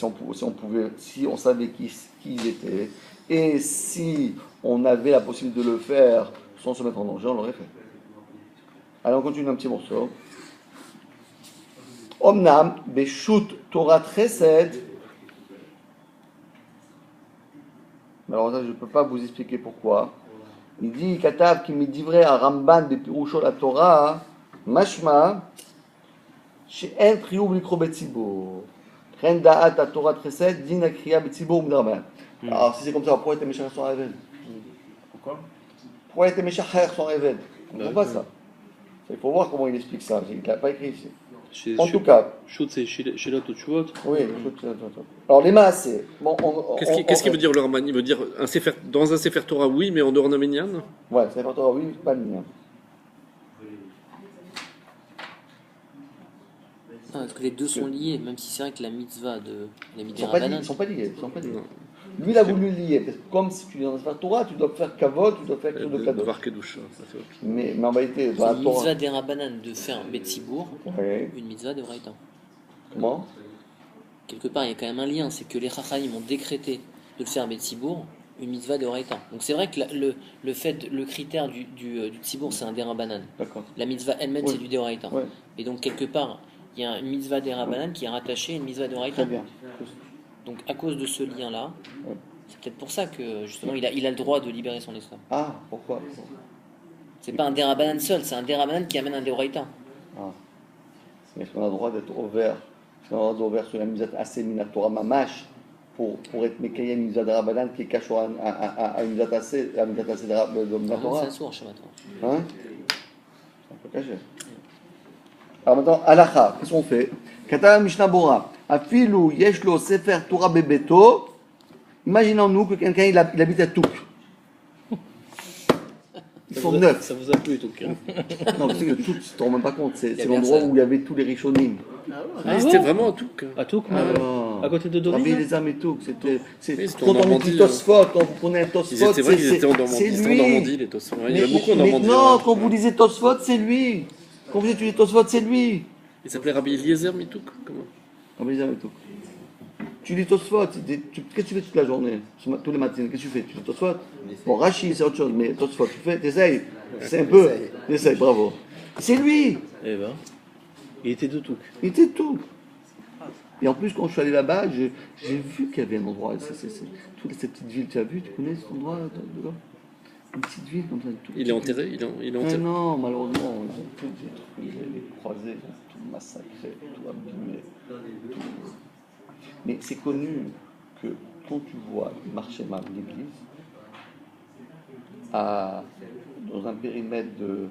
si on savait qui ils étaient, et si on avait la possibilité de le faire sans se mettre en danger, on l'aurait fait. Allez, on continue un petit morceau. Omnam, Beshut Torah Chesed. Alors ça, je ne peux pas vous expliquer pourquoi. Il dit, Katav qui me divrait à Ramban de Pirusho la Torah, Mashma, she'en triou b'likro betzibur. Ren da'at à Torah Chesed, din akriya betzibur m'darban. Alors si c'est comme ça, pourquoi était méchant son révèle? Pourquoi était méchant son révèle? On ne comprend pas ça. Il faut voir comment il explique ça. Il n'a pas écrit ici. En tout cas. Shoot, c'est Shilot ou Tshuvot. Oui, alors les maasé. Bon, qu'est-ce qu'il veut dire le Raman? Il veut dire dans un Sefer Torah, oui, mais en dehors d'un Minyan? Ouais, Sefer Torah, oui, pas le Minyan. Parce que les deux sont liés, même si c'est vrai que la mitzvah de la Ils ne sont pas liés. Lui, il a voulu lier. Parce que comme si tu es dans la Torah, tu dois faire kavod, tu dois faire quelque chose de kadosh. Mais en réalité, dans la Torah. Une mitzvah des Rabbanan de faire Betzibour, une mitzvah de Braïta. Comment? Quelque part, il y a quand même un lien, c'est que les Chachamim ont décrété de le faire Betzibour, une mitzvah de Braïta. Donc c'est vrai que le critère du Tzibour, c'est un des Rabbanan. La mitzvah elle-même, c'est du Deoraita. Et donc quelque part, il y a une mitzvah des Rabbanan qui est rattachée à une mitzvah de Braïta. Très bien. Donc à cause de ce lien-là, c'est peut-être pour ça que justement il a le droit de libérer son esclave. Ah, pourquoi? C'est pas un Derabanan seul, c'est un Derabanan qui amène un Deoraita. Est-ce qu'on a le droit d'être ouvert? Est-ce qu'on a le droit d'être ouvert sur la misat assez minatora mamash pour être mekayem une misat de Rabbanan qui est caché à une misat assez de minatora? C'est un sourd, Shabbat. Hein? C'est un peu caché. Alors maintenant, halakha, qu'est-ce qu'on fait? Kata Mishnah Bora, afilu yeshlo sefer Torah bebeto. Imaginons-nous que quelqu'un il habite à Touk. Ils sont neufs. Ça vous a plu, Touk? Non, tu sais que Touk, tu te rends même pas compte, c'est l'endroit où il y avait tous les Rishonim. C'était vraiment à Touk. À Touk, à côté de Deauville. Rabbi les âmes et Touk, c'était. Quand on dit Tosfot, quand vous prenez un Tosfot, c'est vrai qu'ils étaient en Normandie. c'est C'était en lui. Normandie, les Tosfot. Il y a beaucoup en Normandie. Non, quand vous lisez Tosfot, c'est lui. Quand vous étudiez Tosfot, c'est lui. Il s'appelait Rabbi Eliezer Mitouk. Comment? Rabbi les âmes et Touk. Tu lis Tosfot, qu'est-ce que tu fais toute la journée? Tous les matins, qu'est-ce que tu fais? Tu lis Tosfot? Bon, Rashi, c'est autre chose, mais Tosfot, tu fais, t'essayes. C'est un peu. T'essayes, bravo. C'est lui. Eh ben, il était de Touk. Il était de Touk. Et en plus, quand je suis allé là-bas, j'ai vu qu'il y avait un endroit. Toutes ces petites villes, tu as vu, tu connais cet endroit de là? Une petite ville comme ça. Il est enterré? Il est enterré. Non, malheureusement, ils ont tout détruit, les croisés, tout massacré, tout abîmé. Mais c'est connu que quand tu vois marcher mal l'église, dans un périmètre de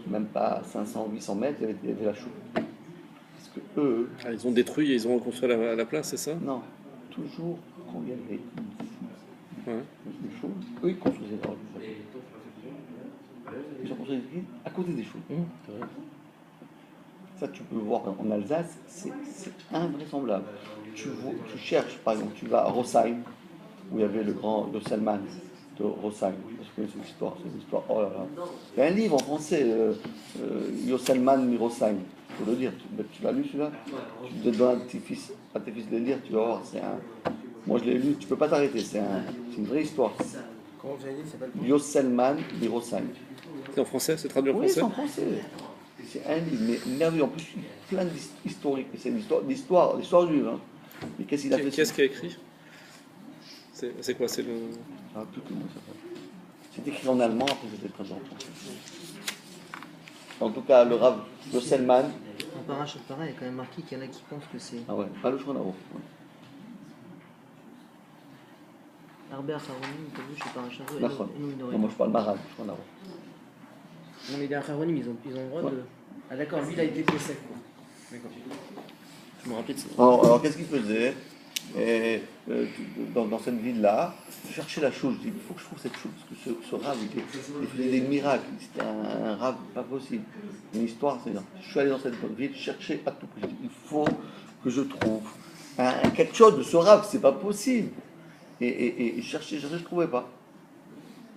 même pas 500-800 mètres, il y avait la choupe. Parce que eux. Ils ont détruit et ils ont reconstruit à la place, c'est ça? Non, toujours quand il y avait une choupe, eux ils construisaient leur église. Ils ont construit l'église à côté des choupes. Ça, tu peux le voir en Alsace, c'est invraisemblable. Tu cherches, par exemple, tu vas à Rosheim, où il y avait le grand Yosselman de Rosheim. Parce que c'est une histoire, oh là là. Il y a un livre en français, Yosselman mi Rosheim. Il faut le dire, tu l'as lu celui-là? Tu te donnes à tes fils de le lire, tu vas voir, moi je l'ai lu, tu peux pas t'arrêter, c'est une vraie histoire. Comment vous avez dit, ça s'appelle? Yosselman mi Rosheim. C'est en français, c'est traduit en français? Oui, c'est en français. C'est un livre, mais merveilleux. En plus, plein d'historiques. C'est l'histoire juive. Hein. Mais qu'est-ce qu'il a fait? Qu'est-ce qu'il a écrit? C'est quoi? C'est le. Ah, tout le monde s'appelle. C'est écrit en allemand, après c'était traduit en français. En tout cas, le Rav Yosselman. En parachat pareil, il y a quand même marqué qu'il y en a qui pensent que c'est. Ah ouais, pas le Shonaro. Arbet Acharonim, t'as vu, je suis parachat. Non, moi je parle Marad, Shonaro. Non, mais les Acharonim, ils ont le droit de. Ah, d'accord, lui, il a été possède, quoi. D'accord. Je me rappelle de ça. Alors qu'est-ce qu'il faisait? Dans cette ville-là, je cherchais la chose. Je dis, il faut que je trouve cette chose, parce que ce rave, il faisait des miracles. C'était un rave pas possible. Une histoire, c'est ça. Je suis allé dans cette ville, chercher à tout prix. Il faut que je trouve quelque chose de ce rave, c'est pas possible. Et chercher, je ne trouvais pas.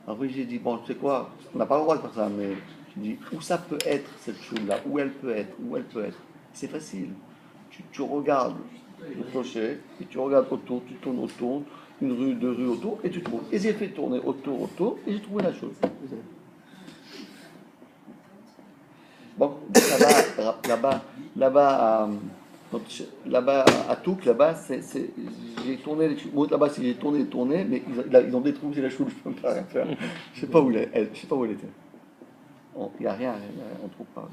Après, j'ai dit, bon, tu sais quoi, on n'a pas le droit de faire ça, mais je dis, où ça peut être, cette chose-là, où elle peut être. C'est facile. Tu regardes le clocher, et tu regardes autour, tu tournes autour, une rue, deux rues autour, et tu trouves. Et j'ai fait tourner autour, et j'ai trouvé la chose. Bon, là-bas à Touk, là-bas, j'ai tourné, là-bas, j'ai tourné, mais ils ont détruit la chose, je ne peux pas rien faire. Je ne sais pas où elle était. Il n'y a rien, on ne trouve pas,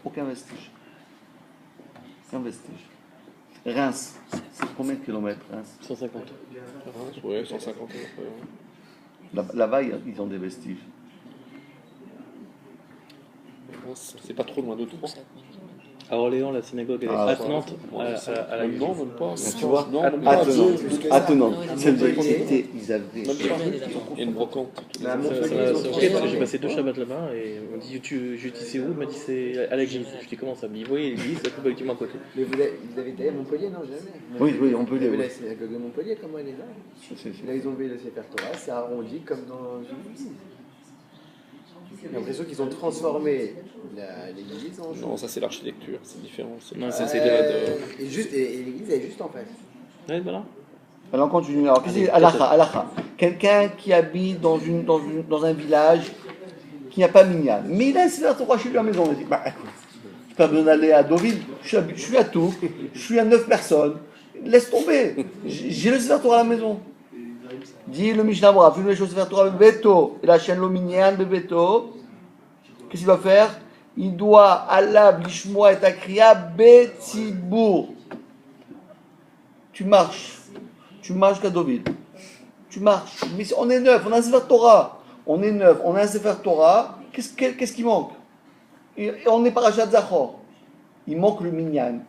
aucun vestige. Reims, c'est combien de kilomètres, Reims? 150. Oui, 150. Là-bas, ils ont des vestiges. C'est pas trop loin de tout. À Orléans, la synagogue elle est à Nantes, à la Non, même pas. Tu vois, attenant. Ils avaient. Et une brocante. J'ai passé 2 Shabbats là-bas et on m'a dit je dis c'est où? Il m'a dit c'est à l'église. Je dis comment ça? Il dit oui, l'église, ça peut effectivement à côté. Mais vous avez été à Montpellier, non? Jamais. Oui, Montpellier. La synagogue de Montpellier, comment elle est là? Là, ils ont levé le Sefer Torah, c'est arrondi comme dans une église. J'ai l'impression qu'ils ont transformé l'église en. Non, ça c'est l'architecture, c'est différent. Et l'église est juste en face. Ouais, voilà. Alors on continue. Alors, qu'est-ce que c'est Halakha. Quelqu'un qui habite dans un village qui n'a pas minyan, mais il a un Sefer Torah chez lui à la maison. Il dit, bah écoute, je n'ai pas besoin d'aller à Deauville, je suis à Tours, je suis à 9 personnes, laisse tomber, j'ai le Sefer Torah à la maison. Dit le Mishnah Bora, vu les choses Sefer Torah bebeto, et la chaîne le minyan bebeto, qu'est-ce qu'il va faire? il doit alab lishmoa et akriya betzibour. Tu marches jusqu'à Deauville. Tu marches. Mais on est neuf, on a un Sefer Torah. On est neuf, on a un Sefer Torah. Qu'est-ce qui manque? Et on est parachat Zachor. Il manque le minyan.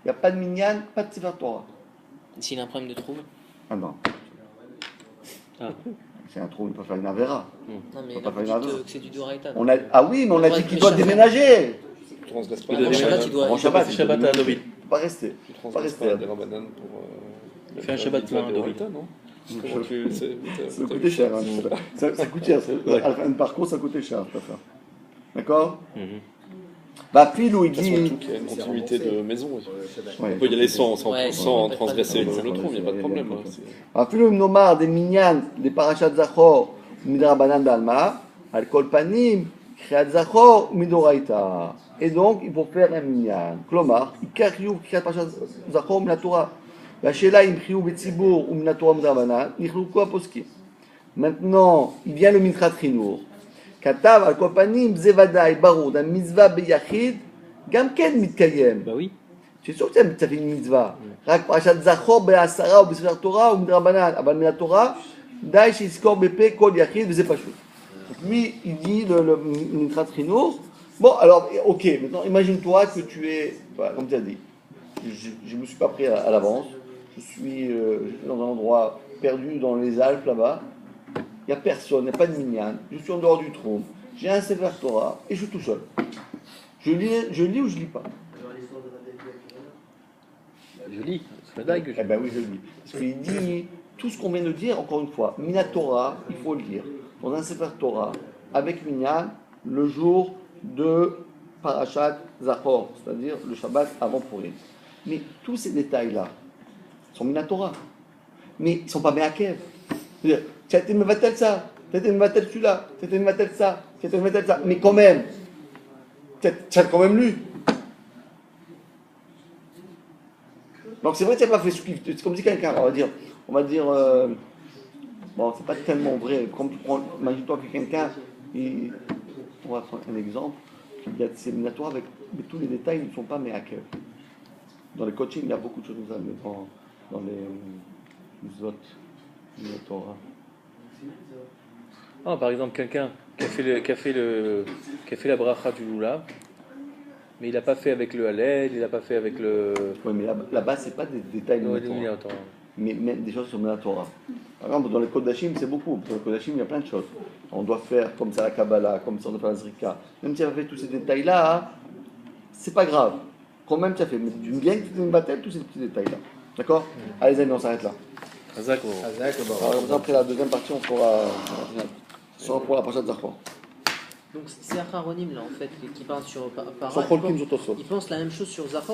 Il n'y a pas de minyan, pas de Sefer Torah. S'il a un problème de trouble? Ah non. C'est un trou, il peut faire une avera. Non, mais là, vous dites que c'est du Doraïta. Ah oui, mais on a dit qu'il doit déménager. Tu transgresses pas. Avant Shabbat, il doit. Shabbat à Deauville. Il ne peut pas rester. Tu transgresses pas des rabbanan pour. Fais un Shabbat plein à Deauville. Non. Ça coûtait cher. Ça coûte cher. À la fin de parcours, ça coûtait cher. D'accord. Bah, Philou, il dit. Surtout qu'il y a une continuité de maison. On peut y aller sans transgresser le trou, il n'y a pas de problème. Philou, nomar des minyan, des parachat zachor, midrabanan d'alma, al-kol panim, kriat zachor, midoraita. Et donc, il faut faire un minyan. Klomar, ikariou, kriat parachat zachor, minatora. La shela, im kriou betzibour, ou minatora midrabanan, nichlouko aposki. Maintenant, il vient le mitrat chinour. כתב על כל פנים, זה ודאי, ברור, המצווה ביחיד, גם כן מתקיים. C'est sûr que ça fait une mitzvah. רק פרשת זכור בעשרה או בספר תורה או מדרבנן, אבל מן התורה, די שיזכור בפה כל יחיד, וזה פשוט. Lui, il dit le mitrat chinour. Bon, alors, ok, maintenant, imagine-toi que tu es, voilà, comme tu as dit, je ne me suis pas pris à l'avance, je suis dans un endroit perdu dans les Alpes là-bas. Il n'y a personne, il n'y a pas de minyan, je suis en dehors du trône, j'ai un Sefer Torah et je suis tout seul. Je lis ou je lis pas? Je lis, c'est la dague. Eh bien oui, je lis. Parce qu'il dit tout ce qu'on vient de dire, encore une fois, Minatora, il faut le lire. Dans un Sefer Torah, avec minyan, le jour de Parashat Zachor, c'est-à-dire le Shabbat avant Purim. Mais tous ces détails-là sont Minatora. Mais ils ne sont pas Me'akev. Tu as été me va-t-elle ça, tu as été me va-t-elle celui-là, tu as été me va-t-elle ça, tu as été me va-t-elle ça, mais quand même, tu as quand même lu. Donc c'est vrai que tu n'as pas fait ce qu'il. C'est comme si quelqu'un, on va dire, bon, c'est pas tellement vrai. Comme tu prends, imagine-toi que quelqu'un, on va prendre un exemple, il y a ces minatoires avec, mais tous les détails ne sont pas me'akev. Dans les coachings, il y a beaucoup de choses comme ça, mais dans les autres minatoires. Par exemple, quelqu'un qui a fait la bracha du Lulav, mais il n'a pas fait avec le Halel, il n'a pas fait avec le. Oui, mais là-bas, ce n'est pas des détails de mais même des choses sur la Torah. Par exemple, dans les Kodes d'Hachim, c'est beaucoup. Dans les Kodes d'Hachim, il y a plein de choses. On doit faire comme ça la Kabbalah, comme ça on doit faire la Zrika. Même si tu as fait tous ces détails-là, c'est pas grave. Quand même, tu as fait. Mais tu viens que tu me battelles tous ces petits détails-là. D'accord? Allez, les amis, on s'arrête là. Alors, après la deuxième partie, on fera. Soit pour la prochaine Zachor. Donc c'est Acharonim là en fait qui parle sur Parole. Il pense la même chose sur Zachor.